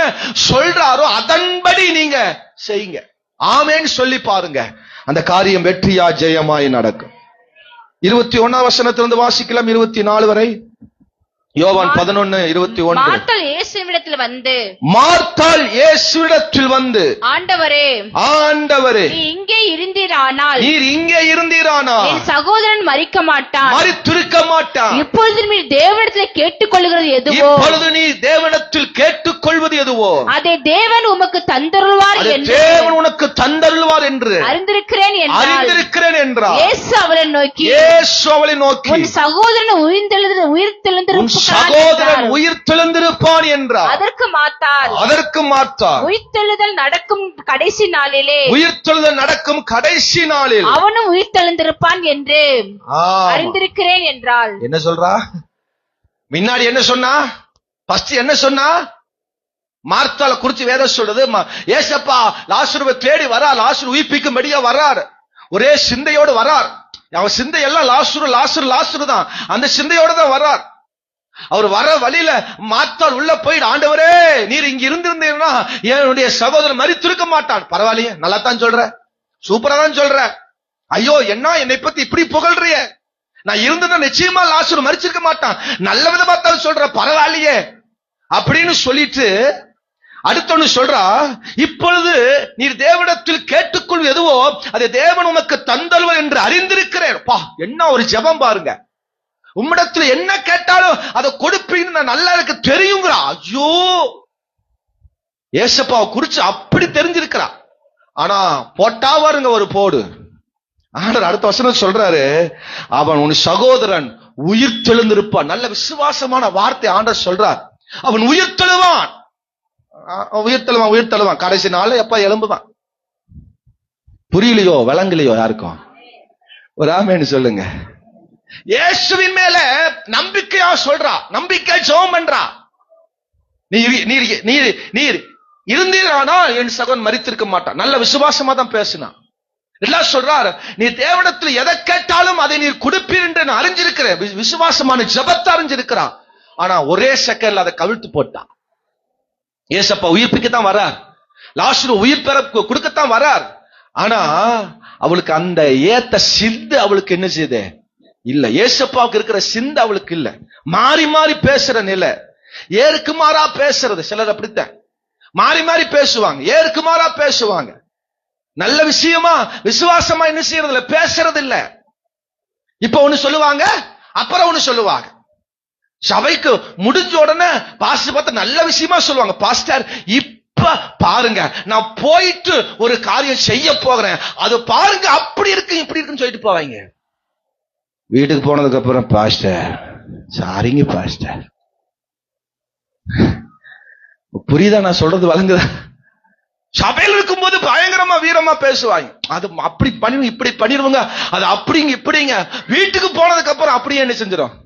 சொல்றாரோ அதன்படி நீங்க செய்யுங்க. ஆமென் சொல்லி பாருங்க, அந்த காரியம் வெற்றியா ஜெயமாய் நடக்கும். 21ஆம் வசனத்திலிருந்து வாசிக்கலாம் 24 வரை. யோவான் 11:21. மார்த்தாள் இயேசுவிடத்தில் வந்து, ஆண்டவரே, நீர் இங்கே இருந்தீரானால் என் சகோதரன் மரித்திருக்க மாட்டான். இப்பொழுது நீ தேவனிடத்தில் கேட்டுக்கொள்வது எதுவோ அதை தேவன் உமக்கு தந்தருள்வார் என்று அறிந்திருக்கிறேன் என்றார். இயேசு அவளை நோக்கி, உன் சகோதரன் உயிர்த்தெழுந்திருப்பான் சகோதரன் உயிர் தெழுந்திருப்பான் என்றார். அதற்கு மாத்தால் உயிர்த்தெழுதல் நடக்கும் கடைசி நாளிலே அவனும் உயிர் தெழுந்திருப்பான் என்று அறிந்திருக்கிறேன் என்றால். என்ன சொல்றா? முன்னாடி என்ன சொன்னா? ஃபர்ஸ்ட் என்ன சொன்னா? மார்த்தால குறிச்சு வேதம் சொல்றது, ஏசப்பா லாசருவை தேடி வரார், லாசரு உயிர்ப்பிக்கும்படியா வர்றார், ஒரே சிந்தையோடு வர்றார். அவன் சிந்தை எல்லாம் லாசரு தான், அந்த சிந்தையோட தான் வர்றார். அவர் வர வழியில மார்த்தாள் உள்ள போயிட்டு, ஆண்டவரே நீர் இங்க இருந்திருந்தீங்கன்னா என்னுடைய சகோதரன் மரித்திருக்க மாட்டான். பரவாயில்லையே, நல்லா தான் சொல்ற, சூப்பரா தான் சொல்ற. ஐயோ என்ன என்னை பத்தி இப்படி புகழ்றிய, நான் இருந்ததா நிச்சயமா லாசரு மரிச்சிருக்க மாட்டான், நல்ல விதமா தான் சொல்ற, பரவாயில்லையே அப்படின்னு சொல்லிட்டு அடுத்தொன்னு சொல்றா, இப்பொழுது நீர் தேவனிடத்தில் கேட்டுக்கொள் எதுவோ அதை தேவன் உமக்கு தந்தல்வர் என்று அறிந்திருக்கிறேன். என்ன ஒரு ஜெபம் பாருங்க. உம்மிடத்தில் என்ன கேட்டாலும் அதை கொடுப்பீன்னு நான் நல்லா எனக்கு தெரியுங்கிறா. ஐயோ, ஏசப்பாவை குறிச்சு அப்படி தெரிஞ்சிருக்கிறா. ஆனா போட்டா பாருங்க ஒரு போடு. ஆண்டவர் அடுத்த வசனம் சொல்றாரு, அவன் உன் சகோதரன் உயிர் தெழுந்திருப்பான். நல்ல விசுவாசமான வார்த்தை ஆண்டவர் சொல்றார். அவன் உயிர் தெழுவான், கடைசி நாள் எப்ப எழும்புவான். புரியலையோ விளங்கலையோ யாருக்கும்? ஒரு ஆமென் சொல்லுங்க. இயேசுவின் மேல நம்பிக்கையா சொல்றா, நம்பிக்கை ஜெபம் பண்றா. நீர் இருந்தீரானால் என் சகோதரன் மரித்திருக்க மாட்டான். நல்ல விசுவாசமா தான் பேசினா. எல்லாம் சொல்றாரு, நீ தேவனிடத்தில் எதை கேட்டாலும் அதை நீர் கொடுப்பீர் என்று நான் அறிஞ்சிருக்கிறேன். விசுவாசமான ஜெபத்தை அறிஞ்சிருக்கிறான். ஆனா ஒரே செகண்ட்ல அதை கவிழ்த்து போட்டான். ஏசப்பா உயிர்ப்பிக்கத்தான் வரார், லாசரு உயிர் பெற கொடுக்கத்தான் வரார். ஆனா அவளுக்கு அந்த ஏத்த சிந்து அவளுக்கு என்ன செய்யுது இல்ல. ஏசப்பாவுக்கு இருக்கிற சிந்து அவளுக்கு இல்ல. மாறி மாறி பேசுற நிலை, ஏருக்கு மாறா பேசுறது. சிலர் அப்படித்தான் மாறி மாறி பேசுவாங்க, ஏருக்கு மாறா பேசுவாங்க. நல்ல விஷயமா விசுவாசமா என்ன செய்யறது இல்ல, பேசுறது இல்ல. இப்ப ஒண்ணு சொல்லுவாங்க, அப்புறம் ஒண்ணு சொல்லுவாங்க. சபைக்கு முடிஞ்ச உடனே பாஸ்டர் பார்த்து நல்ல விஷயமா சொல்லுவாங்க, பாஸ்டர் இப்ப பாருங்க நான் போயிட்டு ஒரு காரியம் செய்ய போகிறேன், அது பாருங்க அப்படி இருக்கு இப்படி இருக்குன்னு சொல்லிட்டு போவாங்க. வீட்டுக்கு போனதுக்கு அப்புறம் பாஸ்டர் சாரிங்க பாஸ்டர். புரியுதா நான் சொல்றது? வழங்குதா? சபையில் இருக்கும்போது பயங்கரமா வீரமா பேசுவாங்க, அது அப்படி பண்ணி இப்படி பண்ணிடுவாங்க, அது அப்படிங்க இப்படிங்க. வீட்டுக்கு போனதுக்கு அப்புறம் அப்படியே என்ன செஞ்சிடும்?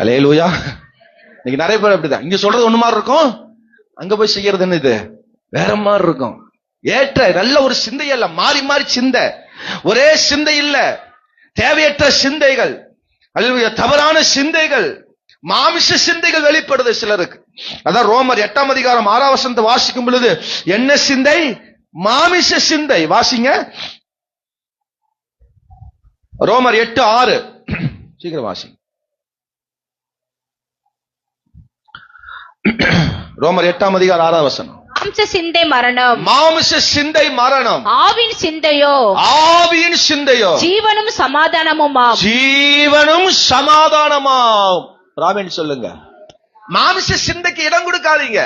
அல்லேலூயா. இன்னைக்கு நிறைய பேர் அப்படிதான். இங்க சொல்றது ஒண்ணு மாதிரி இருக்கும், அங்க போய் செய்யறது என்ன இது வேற மாதிரி இருக்கும். ஏற்ற நல்ல ஒரு சிந்தை இல்ல, மாறி மாறி சிந்தை, ஒரே சிந்தை இல்ல, தேவையற்ற சிந்தைகள், அல்லேலூயா, தவறான சிந்தைகள், மாமிச சிந்தைகள் வெளிப்படுது சிலருக்கு. அதான் ரோமர் 8ஆம் அதிகாரம் 6ஆம் வசனத்தை வாசிக்கும் பொழுது என்ன சிந்தை? மாமிச சிந்தை. வாசிங்க ரோமர் 8:6, சீக்கிரம் வாசிங்க. ரோமர் 8ஆம் அதிகாரம் 6ஆம் வசனம். மாம்ச சிந்தை மரணம், மாம்ச சிந்தை மரணம், ஆவின் சிந்தையோ ஜீவனும் சமாதானமுமாம். ஜீவனும் சமாதானமாம். ராமன் சொல்லுங்க. மாம்ச சிந்தைக்கு இடம் கொடுக்காதீங்க.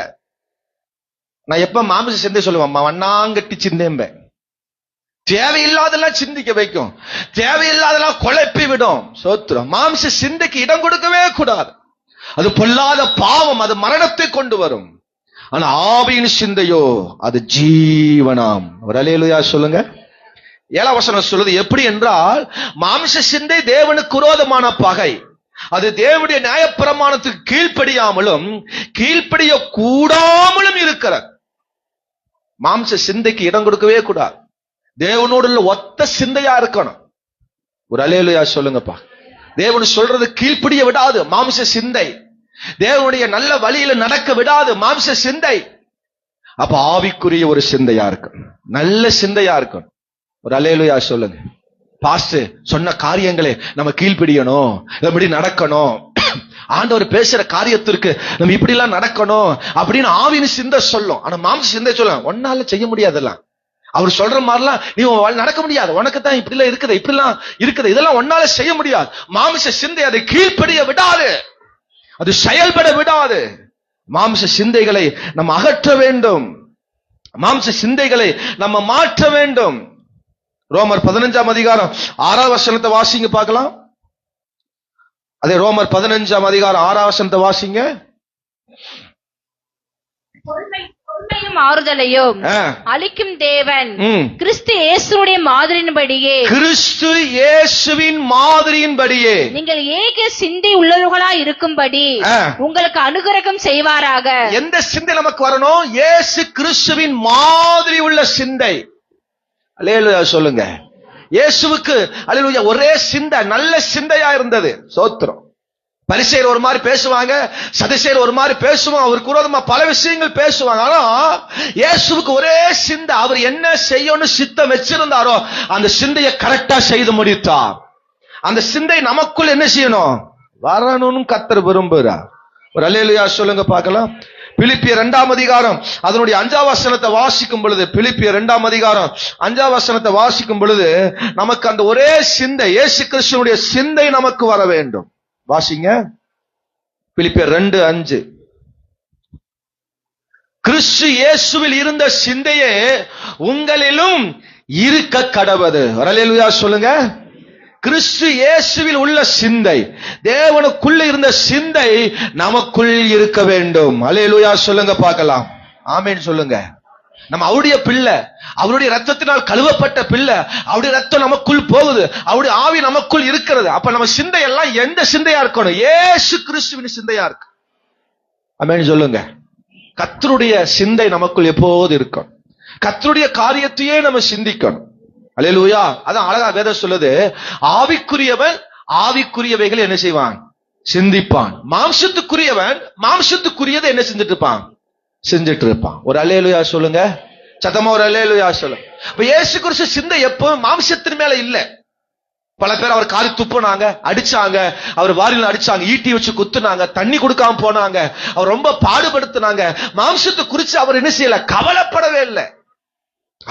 நான் எப்ப மாம்ச சிந்தை சொல்லுவேன், வண்ணாங்கட்டி சிந்தைம்பேன். தேவையில்லாதெல்லாம் சிந்திக்க வைக்கும், தேவையில்லாதெல்லாம் குழப்பி விடும். சோத்திரம். மாம்ச சிந்தைக்கு இடம் கொடுக்கவே கூடாது. அது பொல்லாத பாவம், அது மரணத்தை கொண்டு வரும். ஆனா ஆவியின் சிந்தையோ அது ஜீவனாம். ஒரு அல்லேலூயா சொல்லுங்க. 7ஆம் வசனம் சொல்லுது எப்படி என்றால், மாம்ச சிந்தை தேவனுக்கு விரோதமான பகை, அது தேவனுடைய நியாயப்பிரமாணத்துக்கு கீழ்ப்படியாமலும் கீழ்ப்படிய கூடாமலும் இருக்கிறது. மாம்ச சிந்தைக்கு இடம் கொடுக்கவே கூடாது. தேவனோடு ஒத்த சிந்தையா இருக்கணும். ஒரு அல்லேலூயா சொல்லுங்கப்பா. தேவன் சொல்றது கீழ்ப்படிய விடாது மாம்ச சிந்தை, தேவனுடைய நல்ல வழியில நடக்க விடாது மாம்ச சிந்தை. அப்ப ஆவிக்குரிய ஒரு சிந்தையா இருக்கும், நல்ல சிந்தையா இருக்கும். ஒரு அல்லேலூயா சொல்லுங்க. பாஸ்டர் சொன்ன காரியங்களை நம்ம கீழ்ப்படியணும், இப்படி நடக்கணும், ஆண்டவர் பேசுற காரியத்திற்கு நம்ம இப்படி எல்லாம் நடக்கணும் அப்படின்னு ஆவியின் சிந்தை சொல்லும். ஆனா மாம்ச சிந்தை சொல்லும் ஒன்னால செய்ய முடியாதெல்லாம், அவர் சொல்ற மாதிரிலாம் நீ நடக்க முடியாது, உனக்கு தான் இப்படி எல்லாம் இருக்குது, இப்படி எல்லாம் இருக்குது, இதெல்லாம் ஒன்னால செய்ய முடியாது. மாம்ச சிந்தை அதை கீழ்ப்படிய விடாது, அது செயல்பட விடாது. மாம்ச சிந்தைகளை நம்ம அகற்ற வேண்டும், மாம்ச சிந்தைகளை நம்ம மாற்ற வேண்டும். ரோமர் 15ஆம் அதிகாரம் 6ஆம் வசனத்தை வாசிங்க பார்க்கலாம். அதே ரோமர் 15 அதிகாரம் 6 வசனத்தை வாசிங்க. பொறுமையும் ஆறுதலையும் அளிக்கும் தேவன் கிறிஸ்து இயேசுவின் மாதிரியின்படியே நீங்கள் ஏக சிந்தை உள்ளவர்களாய் இருக்கும்படி உங்களுக்கு அனுகிரகம் செய்வாராக. எந்த சிந்தை நமக்கு வரணும்? இயேசு கிறிஸ்துவின் மாதிரி உள்ள சிந்தை. அல்லேலூயா சொல்லுங்க. இயேசுவுக்கு அல்லேலூயா ஒரே சிந்தை, நல்ல சிந்தையா இருந்தது. சோத்திரம். பரிசேயர் ஒரு மாதிரி பேசுவாங்க, சதுசேயர் ஒரு மாதிரி பேசுவாங்க, அவருக்கு விரோதமா பல விஷயங்கள் பேசுவாங்க. ஆனா இயேசுவுக்கு ஒரே சிந்தை. அவர் என்ன செய்யணும்னு சித்தம் வச்சிருந்தாரோ அந்த சிந்தையை கரெக்டா செய்து முடித்தார். அந்த சிந்தை நமக்குள் என்ன செய்யணும்? வரணும்னு கர்த்தர் விரும்புகிறார். ஒரு அல்லேலூயா சொல்லுங்க பார்க்கலாம். பிலிப்பியர் 2 அதிகாரம் அதனுடைய 5 வசனத்தை வாசிக்கும் பொழுது, பிலிப்பியர் 2 அதிகாரம் 5 வசனத்தை வாசிக்கும் பொழுது நமக்கு அந்த ஒரே சிந்தை, இயேசு கிறிஸ்துவினுடைய சிந்தை நமக்கு வர வேண்டும். வாசிங்க. பிலிப்பியர் 2:5. கிறிஸ்து இயேசுவில் இருந்த சிந்தையே உங்களிலும் இருக்க கடவது. அல்லேலூயா சொல்லுங்க. கிறிஸ்து இயேசுவில் உள்ள சிந்தை, தேவனுக்குள்ள இருந்த சிந்தை நமக்குள் இருக்க வேண்டும். அல்லேலூயா சொல்லுங்க பார்க்கலாம். ஆமென் சொல்லுங்க. நம்ம அவருடைய பிள்ளை, அவருடைய ரத்தத்தினால் கழுவப்பட்ட பிள்ளை, அவருடைய ரத்தம் நமக்குள் போகுது, அவருடைய ஆவி நமக்குள் இருக்கிறது. அப்ப நம்ம சிந்தை எல்லாம் எந்த சிந்தையா இருக்கணும்? இயேசு கிறிஸ்துவின் சிந்தையா இருக்கு. ஆமென் சொல்லுங்க. கர்த்தருடைய சிந்தை நமக்குள் எப்போது இருக்கும். கர்த்தருடைய காரியத்தையே நம்ம சிந்திக்கணும். அல்லேலூயா. அதான் அழகா வேதம் சொல்லுது, ஆவிக்குரியவன் ஆவிக்குரியவைகள் என்ன செய்வான்? சிந்திப்பான். மாம்சத்துக்குரியவன் மாம்சத்துக்குரியதை என்ன செஞ்சுட்டு இருப்பான்? செஞ்சுட்டு இருப்பான். ஒரு அல்லேலூயா சொல்லுங்க. சத்தமா ஒரு அல்லேலூயா சொல்லுங்க. இப்ப இயேசு கிறிஸ்து சிந்தை எப்பவும் மாம்சத்தின் மேல இல்ல. பல பேர் அவர் காரி துப்புனாங்க, அடிச்சாங்க, அவர் வாரில அடிச்சாங்க, ஈட்டி வச்சு குத்துனாங்க, தண்ணி கொடுக்காம போனாங்க, அவர் ரொம்ப பாடுபடுத்தினாங்க. மாம்சத்தை குறிச்சு அவர் என்ன செய்யல? கவலைப்படவே இல்லை.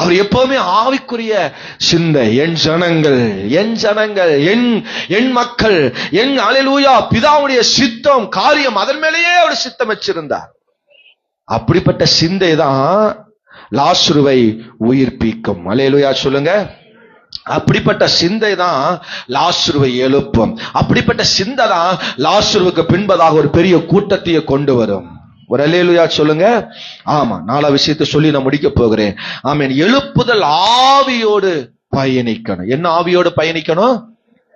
அவர் எப்பவுமே ஆவிக்குரிய சிந்தை. என் ஜனங்கள், என் ஜனங்கள், என் மக்கள், என் அல்லேலூயா பிதாவுடைய சித்தம் காரியம், அதன் மேலேயே அவர் சித்தம் வச்சிருந்தார். அப்படிப்பட்ட சிந்தை தான் லாசருவை உயிர்ப்பிக்கும். அல்லேலூயா சொல்லுங்க. அப்படிப்பட்ட சிந்தை தான் லாசருவை எழுப்பும். அப்படிப்பட்ட சிந்தை தான் லாசருவுக்கு பின்பதாக ஒரு பெரிய கூட்டத்தையே கொண்டு வரும். ஒரு அல்லேலூயா சொல்லுங்க. ஆமா, 4 விஷயத்தை சொல்லி நான் முடிக்க போகிறேன். ஆமென். எழுப்புதல் ஆவியோடு பயணிக்கணும். என்ன ஆவியோடு பயணிக்கணும்?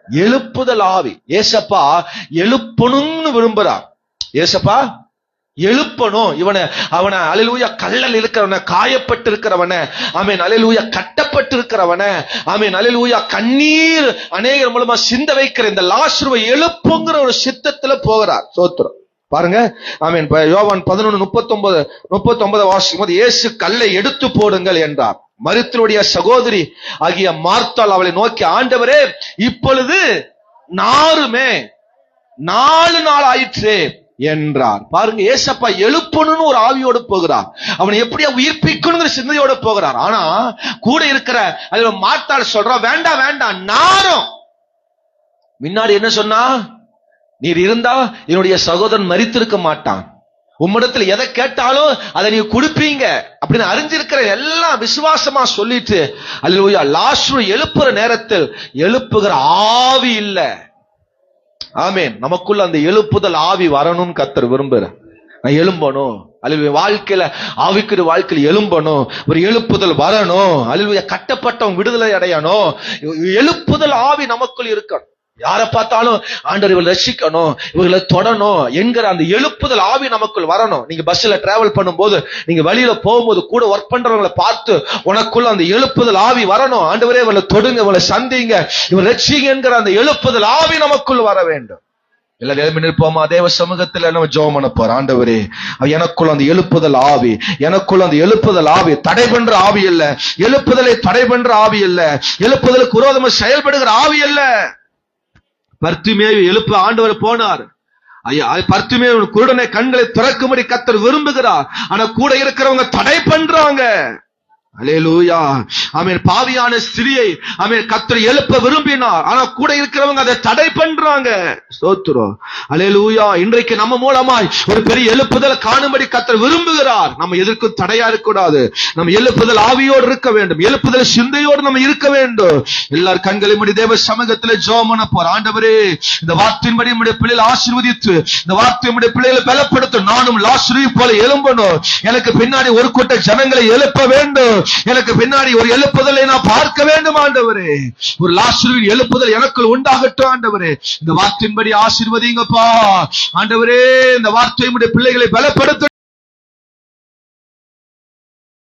எழுப்புதல் ஆவி. ஏசப்பா எழுப்பணும்னு விரும்புறார். ஏசப்பா எழுப்பணும். அவனை அல்லேலூயா கல்லல் இருக்கிறவன, காயப்பட்டு இருக்கிறவன, ஆமென் அல்லேலூயா கட்டப்பட்டு இருக்கிறவன, ஆமென் அல்லேலூயா கண்ணீர் அநேகர் மூலமா சிந்த வைக்கிற இந்த லாசருவை எழுப்புங்கிற ஒரு சித்தத்துல போகிறார். சோத்திரம். பாருங்க. ஆமென். யோவான் 11:39 வாசிக்கும் போது, இயேசு கல்லை எடுத்து போடுங்கள் என்றார். மரித்தருடைய சகோதரி ஆகிய மார்த்தாள் அவளை நோக்கி, ஆண்டவரே இப்பொழுது நாருமே 4 நாள் ஆயிற்று என்றார். பாருங்க, ஏசப்பா எழுப்பணும்னு ஒரு ஆவியோடு போகிறார். அவனை எப்படியா உயிர்ப்பிக்கணுங்கிற சிந்தையோட போகிறார். ஆனா கூட இருக்கிற அதுல மார்த்தாள் சொல்றா, வேண்டாம் வேண்டாம், நாரும். முன்னாடி என்ன சொன்னா? நீர் இருந்தா என்னுடைய சகோதரன் மரித்திருக்க மாட்டான், உம்மிடத்துல எதை கேட்டாலும் அதை நீங்க கொடுப்பீங்க அப்படின்னு அறிஞ்சிருக்கிற எல்லாம் விசுவாசமா சொல்லிட்டு அல்லேலூயா லாசரு எழுப்புற நேரத்தில் எழுப்புகிற ஆவி இல்ல. ஆமென். நமக்குள்ள அந்த எழுப்புதல் ஆவி வரணும்னு கர்த்தர் விரும்புறார். நான் எழும்பணும். அல்லேலூயா. வாழ்க்கையில ஆவிக்குரிய வாழ்க்கையில் எழும்பணும். ஒரு எழுப்புதல் வரணும். அல்லேலூயா. கட்டப்பட்டவன் விடுதலை அடையணும். எழுப்புதல் ஆவி நமக்குள் இருக்கணும். யாரை பார்த்தாலும் ஆண்டவர் இவங்களை ரட்சிக்கணும், இவர்களை தொடணும் என்கிற அந்த எழுப்புதல் ஆவி நமக்குள் வரணும். நீங்க பஸ்ல டிராவல் பண்ணும்போது, நீங்க வழியில போகும்போது கூட ஒர்க் பண்றவங்களை பார்த்து உனக்குள்ள அந்த எழுப்புதல் ஆவி வரணும். ஆண்டவரே இவங்களை தொடுங்க, இவங்களை சந்திங்க, இவங்களை ரட்சிங்க என்கிற அந்த எழுப்புதல் ஆவி நமக்குள் வர வேண்டும். எல்லாரும் எழுப்பி நிற்போமா? தேவ சமூகத்துல நம்ம ஜெபம் பண்ண போறோம். ஆண்டவரே எனக்குள்ள அந்த எழுப்புதல் ஆவி, எனக்குள்ள அந்த எழுப்புதல் ஆவி தடை பண்ற ஆவி இல்ல, எழுப்புதலை தடை பண்ற ஆவி இல்ல, எழுப்புதலுக்கு விரோதமா செயல்படுகிற ஆவி இல்ல. பர்த்திமேயு எழுப்ப ஆண்டவர் போனார். ஐயா, பர்த்திமேயு குருடனை கண்களை திறக்கும்படி கர்த்தர் விரும்புகிறார். ஆனா கூட இருக்கிறவங்க தடை பண்றாங்க. அல்லேலூயா. ஆமென். பாவியான ஸ்திரியை ஆமென் கர்த்தர் எழுப்ப விரும்பினார். ஆனா கூட இருக்கிறவங்க அதை தடை பண்றாங்க. ஸ்தோத்திரம். அல்லேலூயா. இன்றைக்கு நம்ம மூலமாய் ஒரு பெரிய எழுப்புதல் காணும்படி கர்த்தர் விரும்புகிறார். நம்ம எதற்கும் தடையா இருக்கக்கூடாது. நம்ம எழுப்புதல் ஆவியோடு இருக்க வேண்டும். எழுப்புதல் சிந்தையோடு நம்ம இருக்க வேண்டும். எல்லார் கண்களை மூடி தேவ சமூகத்திலே ஜெபம் பண்ண போறோம். ஆண்டவரே, இந்த வார்த்தையின்படி நம்முடைய பிள்ளைகளை ஆசீர்வதித்து, இந்த வார்த்தை நம்முடைய பிள்ளைகளை பலப்படுத்த, நானும் லாசருவை போல எழும்பணும். எனக்கு பின்னாடி ஒரு கூட்ட ஜனங்களை எழுப்ப வேண்டும். எனக்கு பின்னாடி ஒரு எழுப்புதலை நான் பார்க்க வேண்டும் ஆண்டவரே. ஒரு லாசருவின் எழுப்புதல் எனக்குள் உண்டாகட்டும் ஆண்டவரே. இந்த வார்த்தையின்படி ஆசீர்வதிங்கப்பா ஆண்டவரே. இந்த வார்த்தை நம்முடைய பிள்ளைகளை பலப்படுத்த